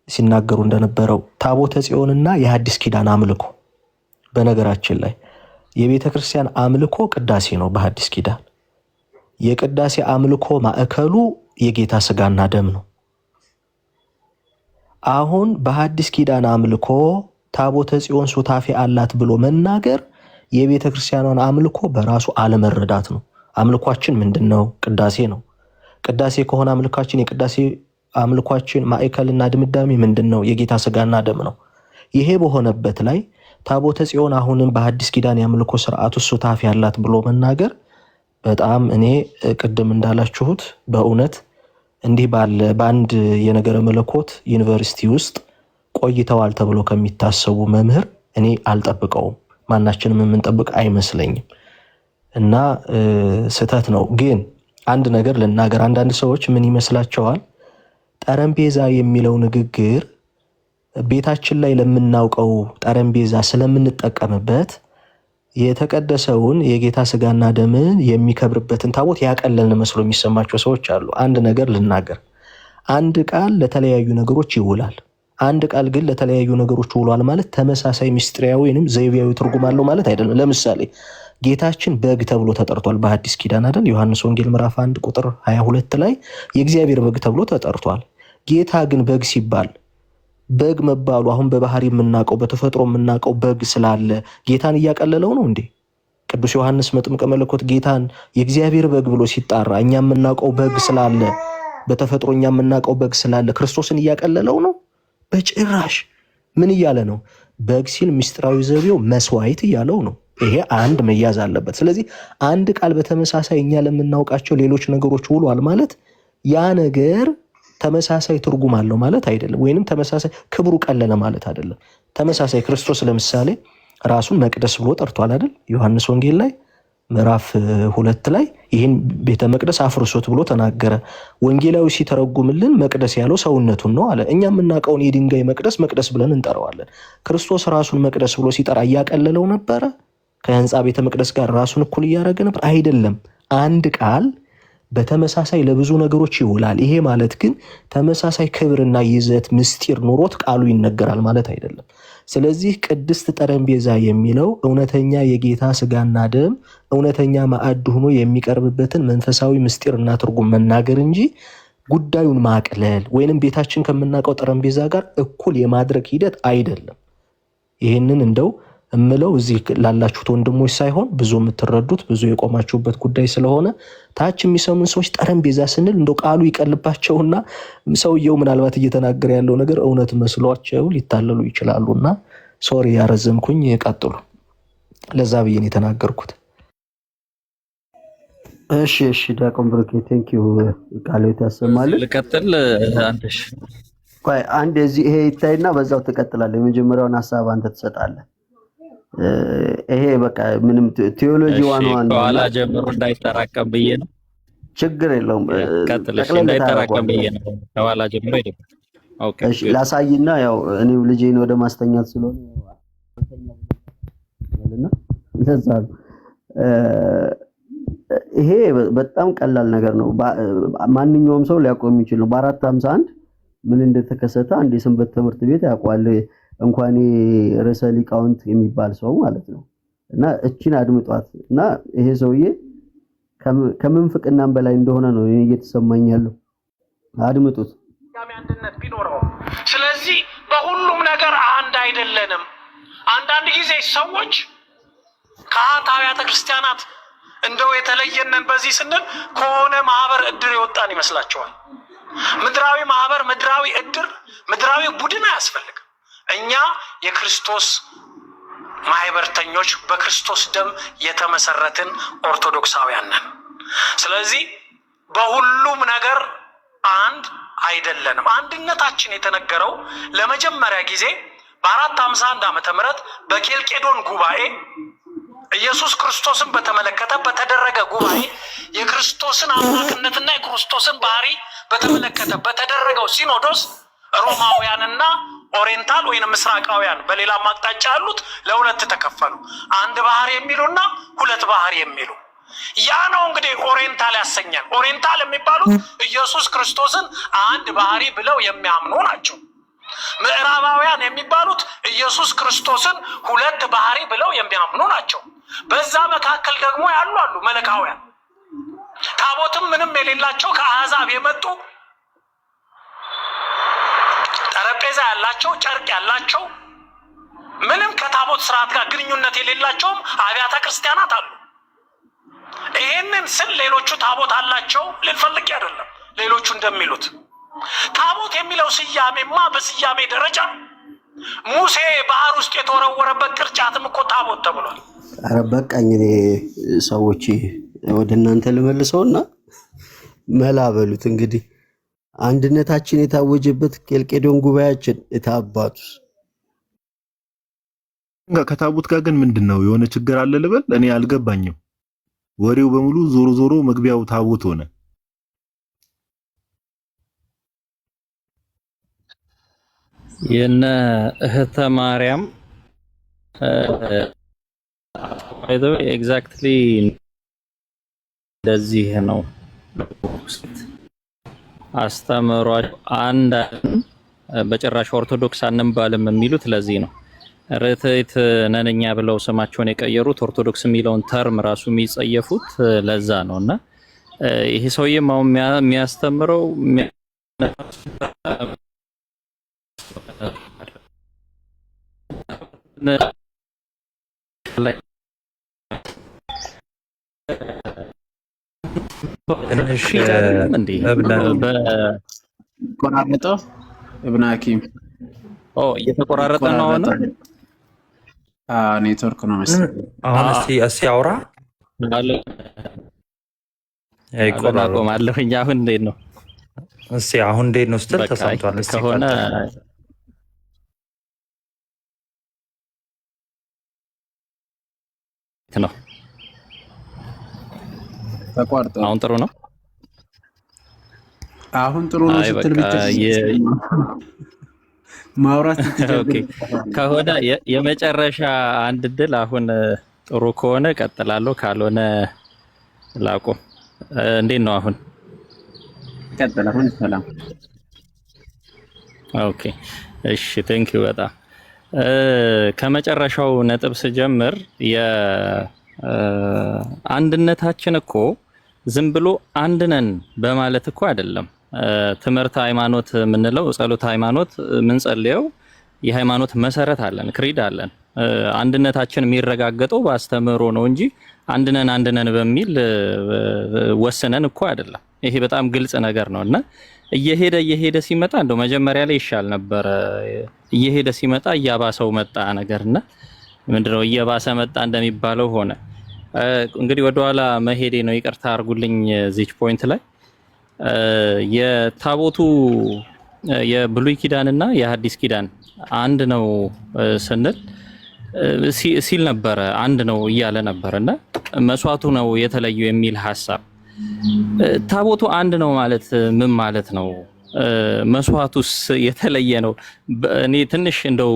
ሲናገሩ እንደነበረው ታቦተ ጽዮንና የሐዲስ ኪዳን አምልኮ፣ በነገራችን ላይ የቤተክርስቲያን አምልኮ ቅዳሴ ነው። በሐዲስ ኪዳን የቅዳሴ አምልኮ ማዕከሉ የጌታ ስጋና ደም ነው። አሁን በሐዲስ ኪዳን አምልኮ ታቦተ ጽዮን ሱታፌ አላት ብሎ መናገር የቤተክርስቲያኗን አምልኮ በራሱ አለመረዳት ነው። አምልኳችን ምንድነው? ቅዳሴ ነው። ቅዳሴ ከሆነ አምልኳችን የቅዳሴ አምልኳችን ማዕከልና ድምዳሜ ምንድነው? የጌታ ስጋና ደም ነው። ይሄ በሆነበት ላይ ታቦተ ጽዮን አሁንም በሐዲስ ኪዳን የአምልኮ ስርዓቱ ሱታፌ አላት ብሎ መናገር በጣም እኔ ቅድም እንዳላችሁት በእውነት እንዲህ ባለ በአንድ የነገረ መለኮት ዩኒቨርሲቲ ውስጥ ቆይተዋል ተብሎ ከሚታሰቡ መምህር እኔ አልጠብቀውም። ማናችንም የምንጠብቅ አይመስለኝም እና ስህተት ነው። ግን አንድ ነገር ልናገር። አንዳንድ ሰዎች ምን ይመስላቸዋል? ጠረጴዛ የሚለው ንግግር ቤታችን ላይ ለምናውቀው ጠረጴዛ ስለምንጠቀምበት የተቀደሰውን የጌታ ስጋና ደምን የሚከብርበትን ታቦት ያቀለልን መስሎ የሚሰማቸው ሰዎች አሉ። አንድ ነገር ልናገር። አንድ ቃል ለተለያዩ ነገሮች ይውላል። አንድ ቃል ግን ለተለያዩ ነገሮች ውሏል ማለት ተመሳሳይ ምስጢራዊ ወይንም ዘይቤያዊ ትርጉም አለው ማለት አይደለም። ለምሳሌ ጌታችን በግ ተብሎ ተጠርቷል በሐዲስ ኪዳን አይደል? ዮሐንስ ወንጌል ምዕራፍ 1 ቁጥር 22 ላይ የእግዚአብሔር በግ ተብሎ ተጠርቷል። ጌታ ግን በግ ሲባል በግ መባሉ አሁን በባህሪ የምናውቀው በተፈጥሮ የምናውቀው በግ ስላለ ጌታን እያቀለለው ነው እንዴ? ቅዱስ ዮሐንስ መጥምቀ መለኮት ጌታን የእግዚአብሔር በግ ብሎ ሲጣራ እኛ የምናውቀው በግ ስላለ በተፈጥሮ እኛ የምናውቀው በግ ስላለ ክርስቶስን እያቀለለው ነው? በጭራሽ። ምን እያለ ነው? በግ ሲል ምስጢራዊ ዘይቤው መስዋዕት እያለው ነው። ይሄ አንድ መያዝ አለበት። ስለዚህ አንድ ቃል በተመሳሳይ እኛ ለምናውቃቸው ሌሎች ነገሮች ውሏል ማለት ያ ነገር ተመሳሳይ ትርጉም አለው ማለት አይደለም፣ ወይንም ተመሳሳይ ክብሩ ቀለለ ማለት አይደለም። ተመሳሳይ ክርስቶስ ለምሳሌ ራሱን መቅደስ ብሎ ጠርቷል አይደል? ዮሐንስ ወንጌል ላይ ምዕራፍ 2 ላይ ይህን ቤተ መቅደስ አፍርሶት ብሎ ተናገረ። ወንጌላዊ ሲተረጉምልን መቅደስ ያለው ሰውነቱን ነው አለ። እኛ የምናውቀውን የድንጋይ መቅደስ መቅደስ ብለን እንጠራዋለን። ክርስቶስ ራሱን መቅደስ ብሎ ሲጠራ እያቀለለው ነበረ? ከህንፃ ቤተ መቅደስ ጋር ራሱን እኩል እያደረገ ነበር? አይደለም። አንድ ቃል በተመሳሳይ ለብዙ ነገሮች ይውላል። ይሄ ማለት ግን ተመሳሳይ ክብርና ይዘት ምስጢር ኑሮት ቃሉ ይነገራል ማለት አይደለም። ስለዚህ ቅድስት ጠረጴዛ የሚለው እውነተኛ የጌታ ስጋና ደም እውነተኛ ማዕድ ሆኖ የሚቀርብበትን መንፈሳዊ ምስጢርና ትርጉም መናገር እንጂ ጉዳዩን ማቅለል ወይንም ቤታችን ከምናውቀው ጠረጴዛ ጋር እኩል የማድረግ ሂደት አይደለም። ይህንን እንደው እምለው እዚህ ላላችሁት ወንድሞች ሳይሆን ብዙ የምትረዱት ብዙ የቆማችሁበት ጉዳይ ስለሆነ ታች የሚሰሙን ሰዎች ጠረጴዛ ስንል እንደው ቃሉ ይቀልባቸውና ሰውየው ምናልባት እየተናገረ ያለው ነገር እውነት መስሏቸው ሊታለሉ ይችላሉና ሶሪ ያረዘምኩኝ፣ ቀጥሉ። ለዛ ብዬ ነው የተናገርኩት። እሺ ዲያቆን ብሩኬ ቴንኪው ቃልዎት ያሰማልን። ልቀጥል አንተሽ ቆይ አንድ እዚህ ይሄ ይታይና በዛው ትቀጥላለህ። የመጀመሪያውን ሐሳብ አንተ ትሰጣለህ። ይሄ በቃ ምንም ቴዎሎጂ ዋናዋን በኋላ ጀምሮ እንዳይጠራቀም ብዬ ነው። ችግር የለውም ቀጥለሽ እንዳይጠራቀም ብዬ ነው። በኋላ ጀምሮ አይደለም። ኦኬ እሺ ላሳይና ያው እኔው ልጄን ወደ ማስተኛት ስለሆነ ለዛ ይሄ በጣም ቀላል ነገር ነው። ማንኛውም ሰው ሊያቆም የሚችል ነው። በ451 ምን እንደተከሰተ አንድ የሰንበት ትምህርት ቤት ያውቃል እንኳን ርዕሰ ሊቃውንት የሚባል ሰው ማለት ነው። እና እቺን አድምጧት እና ይሄ ሰውዬ ከምንፍቅናም በላይ እንደሆነ ነው እየተሰማኝ ያለው። አድምጡት። አንድነት ቢኖረው ስለዚህ በሁሉም ነገር አንድ አይደለንም። አንዳንድ ጊዜ ሰዎች ከአብያተ ክርስቲያናት እንደው የተለየነን በዚህ ስንል ከሆነ ማህበር እድር የወጣን ይመስላቸዋል። ምድራዊ ማህበር፣ ምድራዊ እድር፣ ምድራዊ ቡድን አያስፈልግም። እኛ የክርስቶስ ማህበርተኞች በክርስቶስ ደም የተመሰረትን ኦርቶዶክሳውያን ነን። ስለዚህ በሁሉም ነገር አንድ አይደለንም። አንድነታችን የተነገረው ለመጀመሪያ ጊዜ በ451 ዓመተ ምህረት በኬልቄዶን ጉባኤ ኢየሱስ ክርስቶስን በተመለከተ በተደረገ ጉባኤ የክርስቶስን አምላክነትና የክርስቶስን ባህሪ በተመለከተ በተደረገው ሲኖዶስ ሮማውያንና ኦሪየንታል ወይንም ምስራቃውያን በሌላ አቅጣጫ ያሉት ለሁለት ተከፈሉ። አንድ ባህሪ የሚሉና ሁለት ባህሪ የሚሉ። ያ ነው እንግዲህ ኦሪየንታል ያሰኛል። ኦሪየንታል የሚባሉት ኢየሱስ ክርስቶስን አንድ ባህሪ ብለው የሚያምኑ ናቸው። ምዕራባውያን የሚባሉት ኢየሱስ ክርስቶስን ሁለት ባህሪ ብለው የሚያምኑ ናቸው። በዛ መካከል ደግሞ ያሉ አሉ መለካውያን፣ ታቦትም ምንም የሌላቸው ከአሕዛብ የመጡ ጠረጴዛ ያላቸው ጨርቅ ያላቸው ምንም ከታቦት ስርዓት ጋር ግንኙነት የሌላቸውም አብያተ ክርስቲያናት አሉ። ይሄንን ስል ሌሎቹ ታቦት አላቸው ልንፈልግ አይደለም። ሌሎቹ እንደሚሉት ታቦት የሚለው ስያሜማ በስያሜ ደረጃ ሙሴ ባህር ውስጥ የተወረወረበት ቅርጫትም እኮ ታቦት ተብሏል። ኧረ በቃኝ። እኔ ሰዎች ወደ እናንተ ልመልሰውና መላ በሉት እንግዲህ አንድነታችን የታወጀበት ኬልቄዶን ጉባኤያችን የታባቱስ ከታቦት ጋር ግን ምንድነው የሆነ ችግር አለ ልበል? እኔ አልገባኝም። ወሬው በሙሉ ዞሮ መግቢያው ታቦት ሆነ። የነ እህተ ማርያም አይደው ኤግዛክትሊ እንደዚህ ነው አስተምሯቸው። አንድ በጭራሽ ኦርቶዶክስ አንባልም የሚሉት ለዚህ ነው። ርትዕት ነንኛ ብለው ስማቸውን የቀየሩት ኦርቶዶክስ የሚለውን ተርም ራሱ የሚጸየፉት ለዛ ነውና ይሄ ሰውዬም አሁን የሚያስተምረው ቆራረጠው ኢብኑ ሐኪም እየተቆራረጠ ነው አሁን። ኔትወርክ ነው መሰለኝ። አሁን እስቲ አውራ ቆማለሁኝ። አሁን እንዴት ነው? እስቲ አሁን እንዴት ነው ስትል ተሰምቷል። እስቲ ከሆነ ነው ተቋርጦ አሁን ጥሩ ነው። አሁን ጥሩ ነው ስትል ብቻ ማውራት ከሆነ የመጨረሻ አንድ ድል አሁን ጥሩ ከሆነ ቀጥላለሁ፣ ካልሆነ ላቁም። እንዴት ነው አሁን? ቀጥል። አሁን ሰላም። ኦኬ እሺ፣ ቴንክ ዩ በጣም ከመጨረሻው ነጥብ ስጀምር አንድነታችን እኮ ዝም ብሎ አንድ ነን በማለት እኮ አይደለም። ትምህርት ሃይማኖት የምንለው ጸሎት ሃይማኖት የምንጸልየው የሃይማኖት መሰረት አለን፣ ክሪድ አለን። አንድነታችን የሚረጋገጠው በአስተምህሮ ነው እንጂ አንድ ነን በሚል ወስነን እኮ አይደለም። ይሄ በጣም ግልጽ ነገር ነውና እየሄደ ሲመጣ እንደው መጀመሪያ ላይ ይሻል ነበር። እየሄደ ሲመጣ እያባሰው መጣ ነገርና ምንድነው እየባሰ መጣ እንደሚባለው ሆነ። እንግዲህ ወደኋላ መሄዴ ነው፣ ይቅርታ አድርጉልኝ። ዚች ፖይንት ላይ የታቦቱ የብሉይ ኪዳንና የሐዲስ ኪዳን አንድ ነው ስንል ሲል ነበረ፣ አንድ ነው እያለ ነበርና መስዋዕቱ ነው የተለየው የሚል ሐሳብ። ታቦቱ አንድ ነው ማለት ምን ማለት ነው? መስዋዕቱስ የተለየ ነው? እኔ ትንሽ እንደው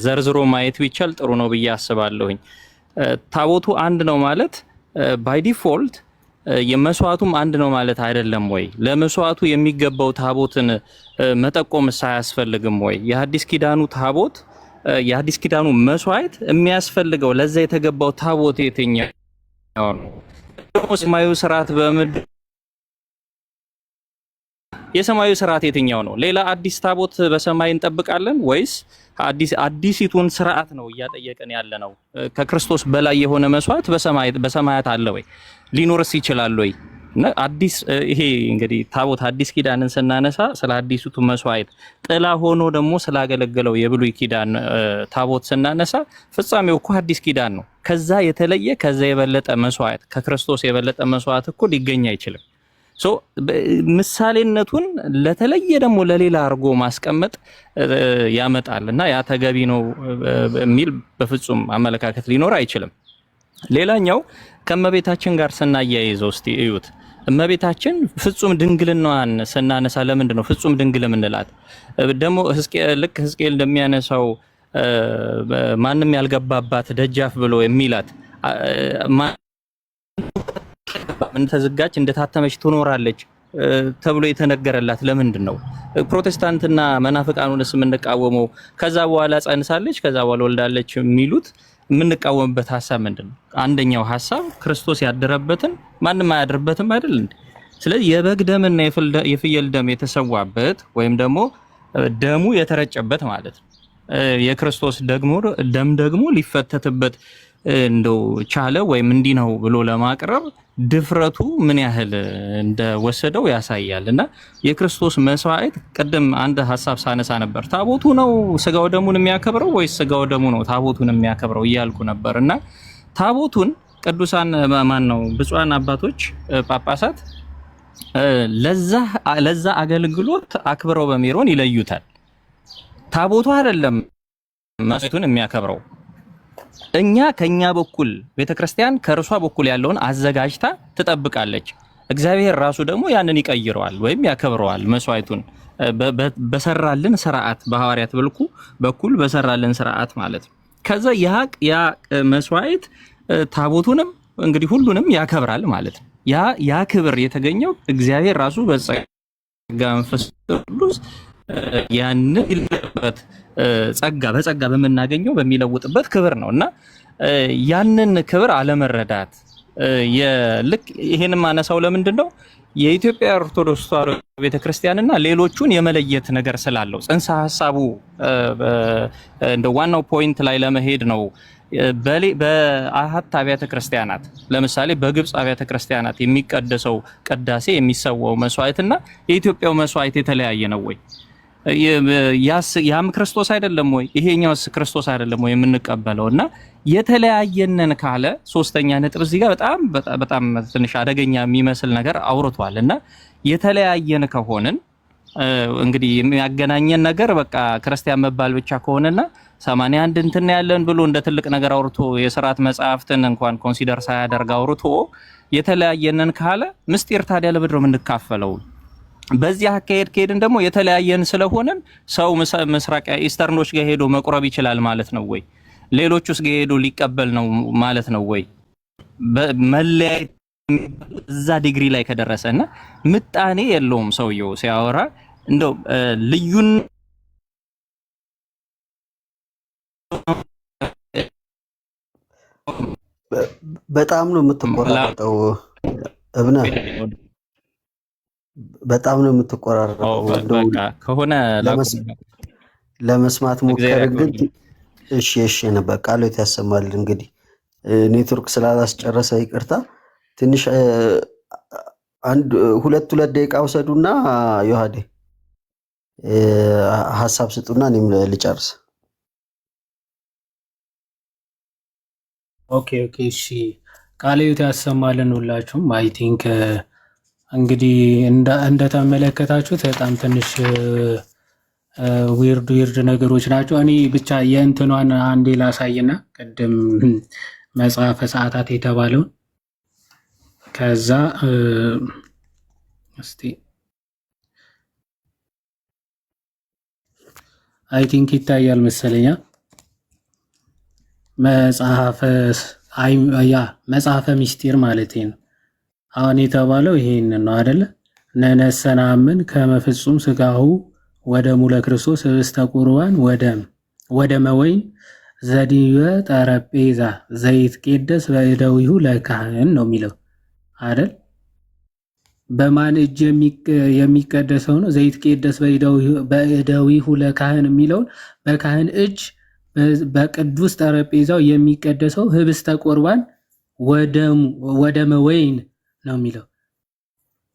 ዘርዝሮ ማየት ቢቻል ጥሩ ነው ብዬ አስባለሁኝ። ታቦቱ አንድ ነው ማለት ባይ ዲፎልት የመስዋዕቱም አንድ ነው ማለት አይደለም ወይ? ለመስዋዕቱ የሚገባው ታቦትን መጠቆምስ አያስፈልግም ወይ? የሐዲስ ኪዳኑ ታቦት የሐዲስ ኪዳኑ መስዋዕት የሚያስፈልገው ለዛ የተገባው ታቦት የትኛው ነው? ሰማዩ ስርዓት በምድር የሰማዩ ስርዓት የትኛው ነው? ሌላ አዲስ ታቦት በሰማይ እንጠብቃለን ወይስ አዲሲቱን ስርዓት ነው እያጠየቀን ያለ ነው? ከክርስቶስ በላይ የሆነ መስዋዕት በሰማያት አለ ወይ? ሊኖርስ ይችላል ወይ? አዲስ ይሄ እንግዲህ ታቦት አዲስ ኪዳንን ስናነሳ ስለ አዲሲቱ መስዋዕት ጥላ ሆኖ ደግሞ ስላገለገለው የብሉይ ኪዳን ታቦት ስናነሳ ፍጻሜው እኮ አዲስ ኪዳን ነው። ከዛ የተለየ ከዛ የበለጠ መስዋዕት ከክርስቶስ የበለጠ መስዋዕት እኮ ሊገኝ አይችልም። ምሳሌነቱን ለተለየ ደግሞ ለሌላ አርጎ ማስቀመጥ ያመጣልና ያ ተገቢ ነው የሚል በፍጹም አመለካከት ሊኖር አይችልም። ሌላኛው ከእመቤታችን ጋር ስናያይዘው እስቲ እዩት። እመቤታችን ፍጹም ድንግልናዋን ስናነሳ ለምንድን ነው ፍጹም ድንግል የምንላት? ደግሞ ልክ ሕዝቅኤል እንደሚያነሳው ማንም ያልገባባት ደጃፍ ብሎ የሚላት ምን ተዘጋች እንደታተመች ትኖራለች ተብሎ የተነገረላት ለምንድን ነው? ፕሮቴስታንትና መናፍቃኑንስ የምንቃወመው ከዛ በኋላ ጸንሳለች ከዛ በኋላ ወልዳለች የሚሉት የምንቃወምበት ሐሳብ ምንድነው? አንደኛው ሐሳብ ክርስቶስ ያደረበትን ማንም አያድርበትም አይደል እንዴ? ስለዚህ የበግ ደምና የፍየል ደም የተሰዋበት ወይም ደግሞ ደሙ የተረጨበት ማለት ነው። የክርስቶስ ደም ደግሞ ሊፈተትበት እንደው ቻለ ወይም እንዲህ ነው ብሎ ለማቅረብ ድፍረቱ ምን ያህል እንደወሰደው ያሳያል። እና የክርስቶስ መስዋዕት ቅድም አንድ ሐሳብ ሳነሳ ነበር። ታቦቱ ነው ስጋው ደሙን የሚያከብረው ወይስ ስጋው ደሙ ነው ታቦቱን የሚያከብረው እያልኩ ነበር። እና ታቦቱን ቅዱሳን ብፁዓን አባቶች ጳጳሳት ለዛ አገልግሎት አክብረው በሜሮን ይለዩታል። ታቦቱ አይደለም መስዋዕቱን የሚያከብረው። ከኛ በኩል ቤተክርስቲያን ከርሷ በኩል ያለውን አዘጋጅታ ትጠብቃለች። እግዚአብሔር ራሱ ደግሞ ያንን ይቀይረዋል ወይም ያከብረዋል። መስዋዕቱን በሰራልን ስርዓት በሐዋርያት በኩል በሰራልን ስርዓት ማለት ነው። ከዛ ያ መስዋዕት ታቦቱንም እንግዲህ ሁሉንም ያከብራል ማለት ነው። ያ ክብር የተገኘው እግዚአብሔር ራሱ በጸጋ መንፈስ ቅዱስ ያንን ይለበት ጸጋ በጸጋ በመናገኘው በሚለውጥበት ክብር ነውና ያንን ክብር አለመረዳት የልክ ይሄንን ማነሳው ለምንድነው የኢትዮጵያ ኦርቶዶክስ ተዋሕዶ ቤተክርስቲያንና ሌሎቹን የመለየት ነገር ስላለው ጽንሰ ሐሳቡ እንደ ዋናው ፖይንት ላይ ለመሄድ ነው። በአሃት አብያተ ክርስቲያናት ለምሳሌ በግብጽ አብያተ ክርስቲያናት የሚቀደሰው ቅዳሴ የሚሰዋው መስዋዕትና የኢትዮጵያው መስዋዕት የተለያየ ነው ወይ? ያም ክርስቶስ አይደለም ወይ? ይሄኛውስ ክርስቶስ አይደለም ወይ የምንቀበለውና የተለያየነን ካለ ሶስተኛ ነጥብ እዚህ ጋር በጣም ትንሽ አደገኛ የሚመስል ነገር አውርቷልና የተለያየን ከሆነን እንግዲህ የሚያገናኘን ነገር በቃ ክርስቲያን መባል ብቻ ከሆነና 81 እንትን ያለን ብሎ እንደ ትልቅ ነገር አውርቶ የሥርዓት መጽሐፍትን እንኳን ኮንሲደር ሳያደርግ አውርቶ የተለያየነን ካለ ምስጢር ታዲያ ለምንድን ነው የምንካፈለው? በዚህ አካሄድ ከሄድን ደግሞ የተለያየን ስለሆነን ሰው ምስራቅ ኢስተርኖች ጋር ሄዶ መቁረብ ይችላል ማለት ነው ወይ? ሌሎቹስ ጋር ሄዶ ሊቀበል ነው ማለት ነው ወይ? መለያየት እዛ ዲግሪ ላይ ከደረሰና ምጣኔ የለውም ሰውየው ሲያወራ እንደው ልዩን በጣም ነው የምትቆራረጠው እብነ በጣም ነው የምትቆራረጠው። በቃ ከሆነ ለመስማት ሞከረ ግን እሺ ነበር ቃሎት ያሰማል። እንግዲህ ኔትወርክ ስላላስጨረሰ ይቅርታ። ትንሽ ሁለት ደቂቃ ወሰዱና ዮሐዴ ሐሳብ ስጡና እኔም ልጨርስ። ኦኬ እሺ ቃሎት ያሰማልን ሁላችሁም። አይ ቲንክ እንግዲህ እንደተመለከታችሁት በጣም ትንሽ ዊርድ ነገሮች ናቸው። እኔ ብቻ የእንትኗን አንዴ ላሳይና ቅድም መጽሐፈ ሰዓታት የተባለውን ከዛ እስቲ አይ ቲንክ ይታያል መሰለኛ መጽሐፈ ምስጢር ማለት ነው። አሁን የተባለው ይሄንን ነው አይደለ? ነነሰናምን ከመፍጹም ስጋሁ ወደሙ ለክርስቶስ ህብስተ ቁርባን ወደመ ወይን ዘዲበ ጠረጴዛ ዘይትቄደስ በእደዊሁ ለካህን ነው የሚለው አይደል? በማን እጅ የሚቀደሰው ነው? ዘይትቄደስ በእደዊሁ ለካህን የሚለውን በካህን እጅ በቅዱስ ጠረጴዛው የሚቀደሰው ህብስተ ቁርባን ወደመ ወይን ነው የሚለው።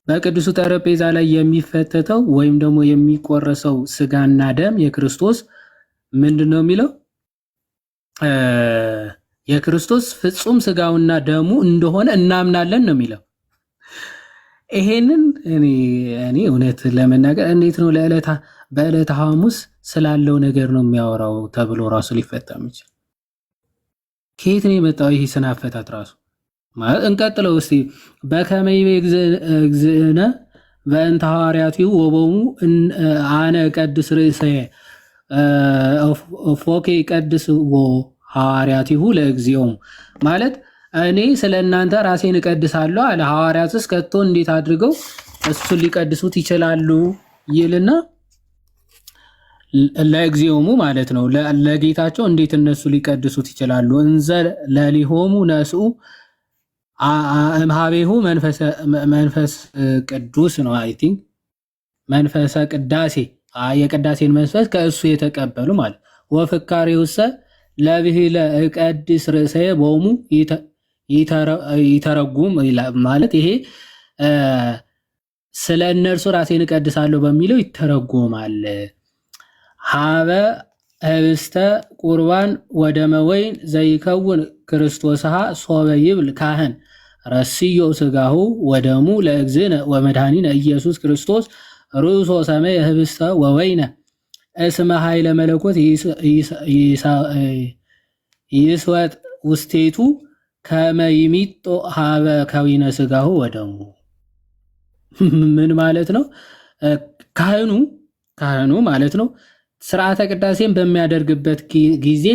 በቅዱሱ ጠረጴዛ ላይ የሚፈተተው ወይም ደግሞ የሚቆረሰው ስጋና ደም የክርስቶስ ምንድን ነው የሚለው? የክርስቶስ ፍጹም ስጋውና ደሙ እንደሆነ እናምናለን ነው የሚለው። ይሄንን እኔ እውነት ለመናገር እንዴት ነው በዕለተ ሐሙስ ስላለው ነገር ነው የሚያወራው ተብሎ ራሱ ሊፈታ የሚችል? ከየት ነው የመጣው ይሄ ስነ አፈታት ራሱ? ማለት እንቀጥለው እስቲ። በከመ ይቤ እግዚእነ በእንተ ሐዋርያቲሁ ወቦሙ አነ ቀድስ ርእሰየ ፎኬ ቀድስ ሐዋርያቲሁ ለእግዚኦሙ ማለት እኔ ስለ እናንተ ራሴን እቀድሳለሁ አለ። ሐዋርያትስ ከቶ እንዴት አድርገው እሱን ሊቀድሱት ይችላሉ? ይልና ለእግዚኦሙ ማለት ነው ለጌታቸው እንዴት እነሱ ሊቀድሱት ይችላሉ? እንዘ ለሊሆሙ ነስኡ እምሃቤሁ መንፈስ ቅዱስ ነው። አይ ቲንክ መንፈሰ ቅዳሴ የቅዳሴን መንፈስ ከእሱ የተቀበሉ ማለት ወፍካሬውሰ ለብሂለ እቀድስ ርእሰየ ቦሙ ይተረጉም ማለት ይሄ ስለ እነርሱ ራሴን እቀድሳለሁ በሚለው ይተረጎማል። ሀበ ህብስተ ቁርባን ወደመ ወይን ዘይከውን ክርስቶስሃ ሶበ ይብል ካህን ረስዮ ስጋሁ ወደሙ ለእግዝእነ ወመድኃኒነ ኢየሱስ ክርስቶስ ርእሶ ሰማየ ህብስተ ወወይነ እስመ ኃይለ መለኮት ይስወጥ ውስቴቱ ከመ ይሚጦ ሀበ ከዊነ ስጋሁ ወደሙ። ምን ማለት ነው? ካህኑ ማለት ነው ስርዓተ ቅዳሴን በሚያደርግበት ጊዜ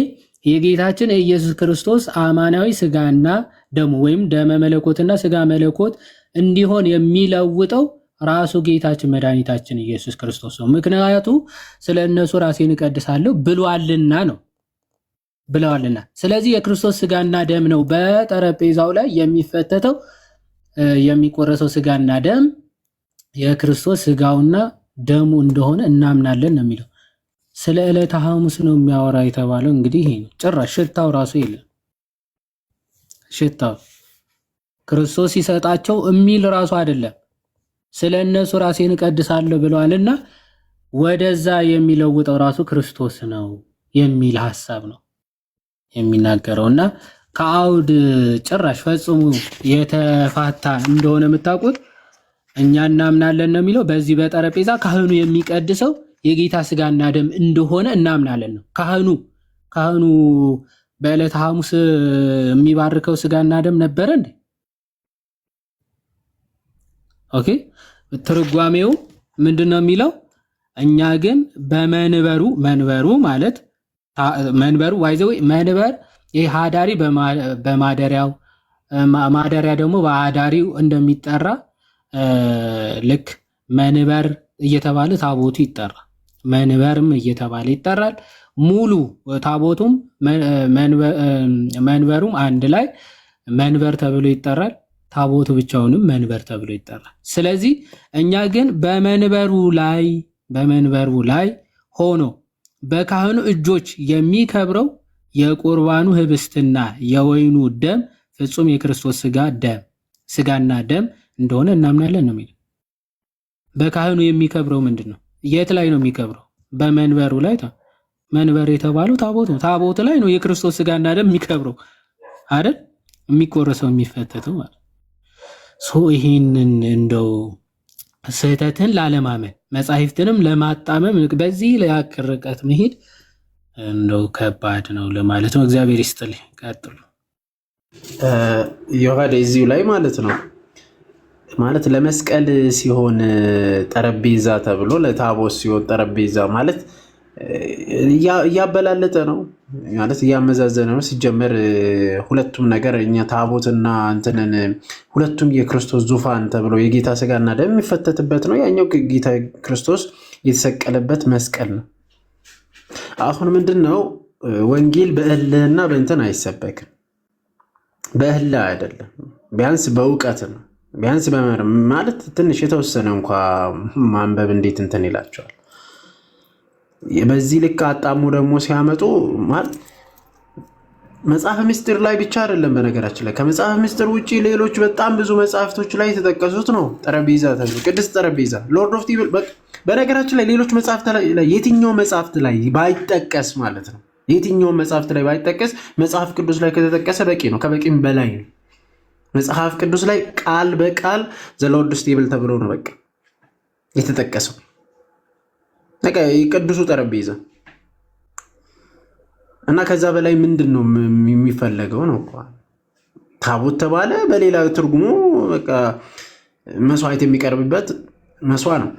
የጌታችን የኢየሱስ ክርስቶስ አማናዊ ስጋና ደሙ ወይም ደመ መለኮትና ስጋ መለኮት እንዲሆን የሚለውጠው ራሱ ጌታችን መድኃኒታችን ኢየሱስ ክርስቶስ ነው። ምክንያቱ ስለ እነሱ ራሴን እቀድሳለሁ ብሏልና ነው ብለዋልና። ስለዚህ የክርስቶስ ስጋና ደም ነው በጠረጴዛው ላይ የሚፈተተው። የሚቆረሰው ስጋና ደም የክርስቶስ ስጋውና ደሙ እንደሆነ እናምናለን ነው የሚለው። ስለ ዕለተ ሐሙስ ነው የሚያወራ የተባለው። እንግዲህ ይሄ ነው። ጭራሽ ሽታው ራሱ የለም። ሽታው ክርስቶስ ሲሰጣቸው የሚል ራሱ አይደለም። ስለ እነሱ ራሴን እቀድሳለሁ ብለዋልና ወደዛ የሚለውጠው ራሱ ክርስቶስ ነው የሚል ሐሳብ ነው የሚናገረውና ከአውድ ጭራሽ ፈጽሞ የተፋታ እንደሆነ የምታውቁት እኛ እናምናለን ነው የሚለው። በዚህ በጠረጴዛ ካህኑ የሚቀድሰው የጌታ ስጋና ደም እንደሆነ እናምናለን ነው። ካህኑ በዕለተ ሐሙስ የሚባርከው ስጋና ደም ነበረ እንዴ? ኦኬ፣ ትርጓሜው ምንድነው የሚለው? እኛ ግን መንበሩ ማለት መንበሩ ዋይዘው መንበር ይህ አዳሪ በማደሪያው ማደሪያ ደግሞ በአዳሪው እንደሚጠራ ልክ መንበር እየተባለ ታቦቱ ይጠራል። መንበርም እየተባለ ይጠራል። ሙሉ ታቦቱም መንበሩም አንድ ላይ መንበር ተብሎ ይጠራል። ታቦቱ ብቻውንም መንበር ተብሎ ይጠራል። ስለዚህ እኛ ግን በመንበሩ ላይ ሆኖ በካህኑ እጆች የሚከብረው የቁርባኑ ህብስትና የወይኑ ደም ፍጹም የክርስቶስ ስጋና ደም እንደሆነ እናምናለን ነው የሚለው። በካህኑ የሚከብረው ምንድን ነው? የት ላይ ነው የሚከብረው? በመንበሩ ላይ። መንበር የተባለው ታቦት ነው። ታቦት ላይ ነው የክርስቶስ ስጋና ደም የሚከብረው አይደል? የሚቆረሰው የሚፈተተው ማለት ይህንን እንደው ስህተትን ላለማመን መጻሕፍትንም ለማጣመም በዚህ ያክል ርቀት መሄድ እንደው ከባድ ነው ለማለት ነው። እግዚአብሔር ይስጥልኝ። ቀጥሉ። ዮሐድ እዚሁ ላይ ማለት ነው ማለት ለመስቀል ሲሆን ጠረጴዛ ተብሎ ለታቦት ሲሆን ጠረጴዛ ማለት እያበላለጠ ነው ማለት እያመዛዘነ ነው። ሲጀመር ሁለቱም ነገር እኛ ታቦትና እንትንን ሁለቱም የክርስቶስ ዙፋን ተብሎ የጌታ ስጋና ደም የሚፈተትበት ነው። ያኛው ጌታ ክርስቶስ የተሰቀለበት መስቀል ነው። አሁን ምንድን ነው ወንጌል በእልህና በእንትን አይሰበክም። በእልህ አይደለም፣ ቢያንስ በእውቀት ነው። ቢያንስ ማለት ትንሽ የተወሰነ እንኳ ማንበብ እንዴት እንትን ይላቸዋል። በዚህ ልክ አጣሙ ደግሞ ሲያመጡ ማለት መጽሐፍ ምስጢር ላይ ብቻ አይደለም። በነገራችን ላይ ከመጽሐፍ ምስጢር ውጪ ሌሎች በጣም ብዙ መጽሐፍቶች ላይ የተጠቀሱት ነው። ጠረጴዛ ተብሎ ቅድስት ጠረጴዛ ሎርድ ኦፍ ቲብል። በነገራችን ላይ ሌሎች መጽሐፍት ላይ የትኛው መጽሐፍት ላይ ባይጠቀስ ማለት ነው የትኛው መጽሐፍት ላይ ባይጠቀስ መጽሐፍ ቅዱስ ላይ ከተጠቀሰ በቂ ነው፣ ከበቂም በላይ ነው። መጽሐፍ ቅዱስ ላይ ቃል በቃል ዘ ሎርድስ ቴብል ተብሎ ነው በቃ የተጠቀሰው። በቃ የቅዱሱ ጠረጴዛ እና ከዛ በላይ ምንድን ነው የሚፈለገው ነው? ታቦት ተባለ በሌላ ትርጉሙ በቃ መስዋዕት የሚቀርብበት መስዋዕት ነው።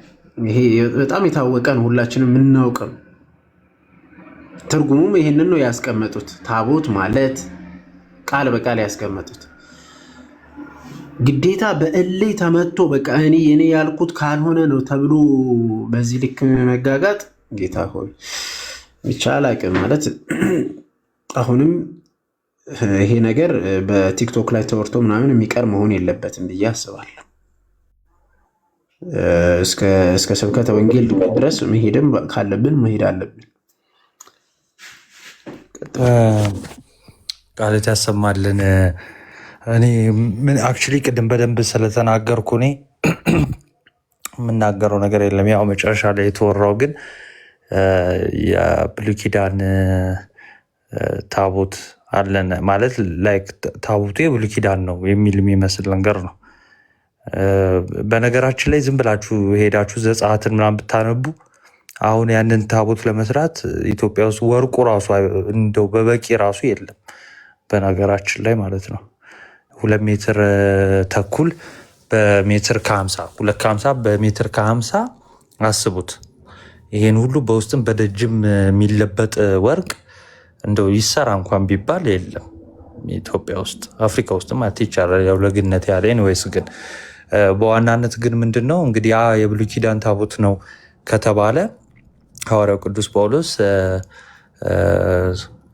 ይሄ በጣም የታወቀ ነው፣ ሁላችንም የምናውቀው። ትርጉሙም ይሄንን ነው ያስቀመጡት። ታቦት ማለት ቃል በቃል ያስቀመጡት ግዴታ በእልህ ተመቶ በቃ እኔ ያልኩት ካልሆነ ነው ተብሎ በዚህ ልክ መጋጋጥ ጌታ ሆይ ብቻ አላቅም ማለት። አሁንም ይሄ ነገር በቲክቶክ ላይ ተወርቶ ምናምን የሚቀር መሆን የለበትም ብዬ አስባለሁ። እስከ ስብከተ ወንጌል ድረስ መሄድም ካለብን መሄድ አለብን። ቃልት ያሰማልን። እኔ አክቹዋሊ ቅድም በደንብ ስለተናገርኩ እኔ የምናገረው ነገር የለም። ያው መጨረሻ ላይ የተወራው ግን የብሉይ ኪዳን ታቦት አለን ማለት ላይክ ታቦቱ የብሉይ ኪዳን ነው የሚል የሚመስል ነገር ነው። በነገራችን ላይ ዝም ብላችሁ ሄዳችሁ ዘጸአትን ምናምን ብታነቡ አሁን ያንን ታቦት ለመስራት ኢትዮጵያ ውስጥ ወርቁ ራሱ እንደው በበቂ ራሱ የለም በነገራችን ላይ ማለት ነው። 2 ሜትር ተኩል በሜትር ከ50 2 ከ50 በሜትር ከ50 አስቡት። ይሄን ሁሉ በውስጥም በደጅም የሚለበጥ ወርቅ እንደው ይሰራ እንኳን ቢባል የለም ኢትዮጵያ ውስጥ። አፍሪካ ውስጥ ማለት ይቻላል ያው ለግነት ያለን ወይስ ግን በዋናነት ግን ምንድን ነው እንግዲህ ያ የብሉይ ኪዳን ታቦት ነው ከተባለ ሐዋርያው ቅዱስ ጳውሎስ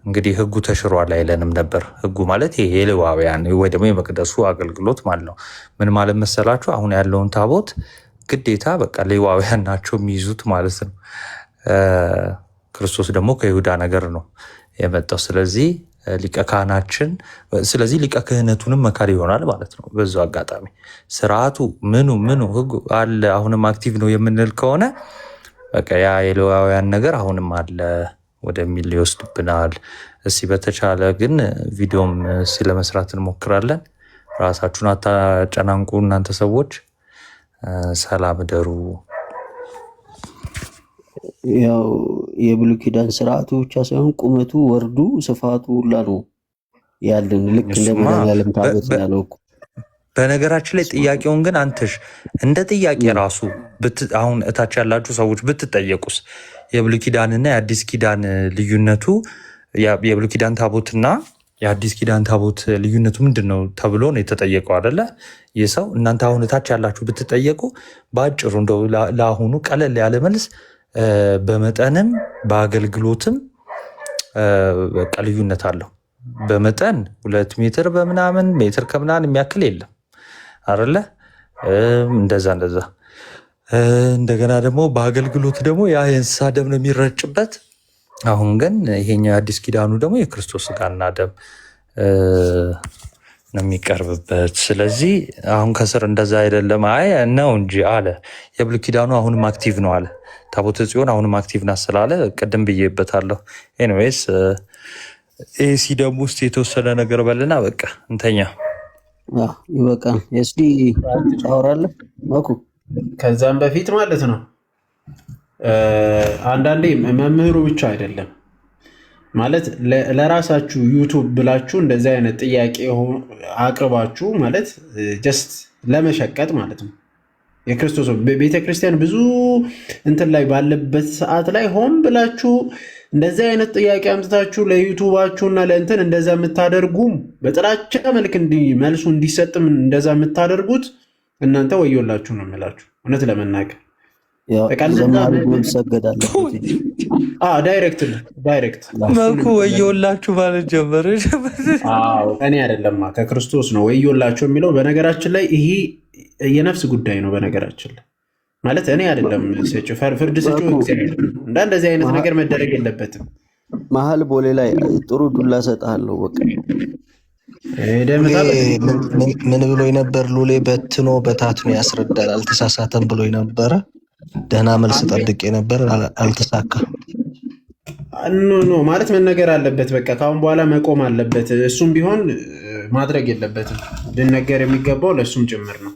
እንግዲህ ሕጉ ተሽሯል አይለንም ነበር። ሕጉ ማለት ይሄ የሌዋውያን ወይ ደግሞ የመቅደሱ አገልግሎት ማለት ነው። ምን ማለት መሰላችሁ? አሁን ያለውን ታቦት ግዴታ በቃ ሌዋውያን ናቸው የሚይዙት ማለት ነው። ክርስቶስ ደግሞ ከይሁዳ ነገር ነው የመጣው። ስለዚህ ሊቀ ካህናችን ስለዚህ ሊቀ ክህነቱንም መካሪ ይሆናል ማለት ነው። በዛው አጋጣሚ ስርዓቱ ምኑ ሕጉ አለ አሁንም አክቲቭ ነው የምንል ከሆነ በቃ ያ የሌዋውያን ነገር አሁንም አለ ወደሚል ይወስድብናል። እስኪ በተቻለ ግን ቪዲዮም ለመስራት እንሞክራለን። ራሳችሁን አታጨናንቁ እናንተ ሰዎች። ሰላም ደሩ። ያው የብሉይ ኪዳን ስርዓቱ ብቻ ሳይሆን ቁመቱ፣ ወርዱ፣ ስፋቱ ሁላ ነው ያለን ልክ እንደ መድኃኒዓለም ታቦት ያለው እኮ። በነገራችን ላይ ጥያቄውን ግን አንተሽ እንደ ጥያቄ ራሱ አሁን እታች ያላችሁ ሰዎች ብትጠየቁስ የብሉይ ኪዳንና የአዲስ ኪዳን ልዩነቱ የብሉይ ኪዳን ታቦትና የአዲስ ኪዳን ታቦት ልዩነቱ ምንድን ነው ተብሎ ነው የተጠየቀው አይደለ? ይህ ሰው እናንተ አሁን እታች ያላችሁ ብትጠየቁ በአጭሩ እንደው ለአሁኑ ቀለል ያለ መልስ በመጠንም በአገልግሎትም በቃ ልዩነት አለው። በመጠን 2 ሜትር በምናምን ሜትር ከምናምን የሚያክል የለም አይደለ? እንደዛ እንደገና ደግሞ በአገልግሎት ደግሞ ያ የእንስሳ ደም ነው የሚረጭበት። አሁን ግን ይሄኛው የአዲስ ኪዳኑ ደግሞ የክርስቶስ ስጋና ደም ነው የሚቀርብበት። ስለዚህ አሁን ከስር እንደዛ አይደለም አይ ነው እንጂ አለ። የብሉይ ኪዳኑ አሁንም አክቲቭ ነው አለ። ታቦተ ጽዮን አሁንም አክቲቭ ናት ስላለ ቅድም ብዬበታለሁ። ኤኒዌይስ ኤሲ ደግሞ ውስጥ የተወሰነ ነገር በልና በቃ እንተኛ። ይበቃል። ኤስዲ ታወራለህ እኮ ከዛም በፊት ማለት ነው። አንዳንዴ መምህሩ ብቻ አይደለም ማለት ለራሳችሁ ዩቱብ ብላችሁ እንደዚህ አይነት ጥያቄ አቅርባችሁ ማለት ጀስት ለመሸቀጥ ማለት ነው። የክርስቶስ ቤተክርስቲያን ብዙ እንትን ላይ ባለበት ሰዓት ላይ ሆን ብላችሁ እንደዚህ አይነት ጥያቄ አምጥታችሁ ለዩቱባችሁና ለእንትን እንደዛ የምታደርጉም በጥላቻ መልክ መልሱ እንዲሰጥም እንደዛ የምታደርጉት እናንተ ወዮላችሁ ነው የምላችሁ። እውነት ለመናገር ዳይሬክት መኩ ወዮላችሁ ማለት ጀመረ። እኔ አይደለማ ከክርስቶስ ነው ወዮላችሁ የሚለው። በነገራችን ላይ ይሄ የነፍስ ጉዳይ ነው። በነገራችን ላይ ማለት እኔ አይደለም ፍርድ ስጪው እግዚአብሔር ነው። እንደዚህ አይነት ነገር መደረግ የለበትም። መሀል ቦሌ ላይ ጥሩ ዱላ ሰጥሃለሁ። በቃ ምን ብሎ ነበር? ሉሌ በትኖ በታትኖ ያስረዳል አልተሳሳተም ብሎ ነበረ። ደህና መልስ ጠብቄ ነበር፣ አልተሳካም። ኖ ማለት መነገር አለበት። በቃ ካሁን በኋላ መቆም አለበት። እሱም ቢሆን ማድረግ የለበትም። ልነገር የሚገባው ለእሱም ጭምር ነው።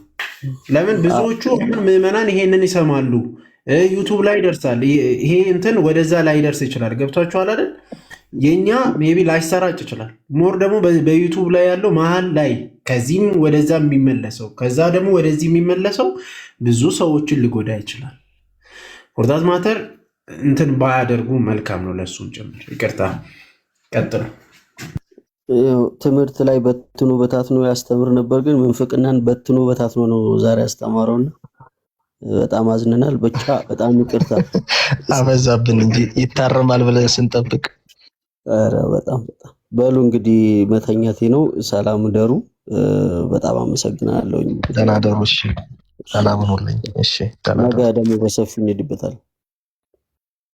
ለምን ብዙዎቹ ምዕመናን ይሄንን ይሰማሉ፣ ዩቱብ ላይ ይደርሳል። ይሄ እንትን ወደዛ ላይ ይደርስ ይችላል። ገብቷችኋል አይደል? የኛ ሜቢ ላይሰራጭ ይችላል። ሞር ደግሞ በዩቱብ ላይ ያለው መሀል ላይ ከዚህም ወደዛ የሚመለሰው ከዛ ደግሞ ወደዚህ የሚመለሰው ብዙ ሰዎችን ሊጎዳ ይችላል። ፎርዛት ማተር እንትን ባያደርጉ መልካም ነው፣ ለእሱም ጭምር። ይቅርታ ቀጥሉ። ትምህርት ላይ በትኖ በታትኖ ያስተምር ነበር፣ ግን ምንፍቅናን በትኖ በታትኖ ነው ዛሬ ያስተማረውና በጣም አዝነናል። ብቻ በጣም ይቅርታ አበዛብን እንጂ ይታረማል ብለን ስንጠብቅ በጣም በሉ እንግዲህ መተኛቴ ነው። ሰላም ደሩ። በጣም አመሰግናለሁ። ደህና ደሩ። እሺ ሰላም ሁኑልኝ። እሺ ነገ ደግሞ በሰፊው እንሄድበታለን።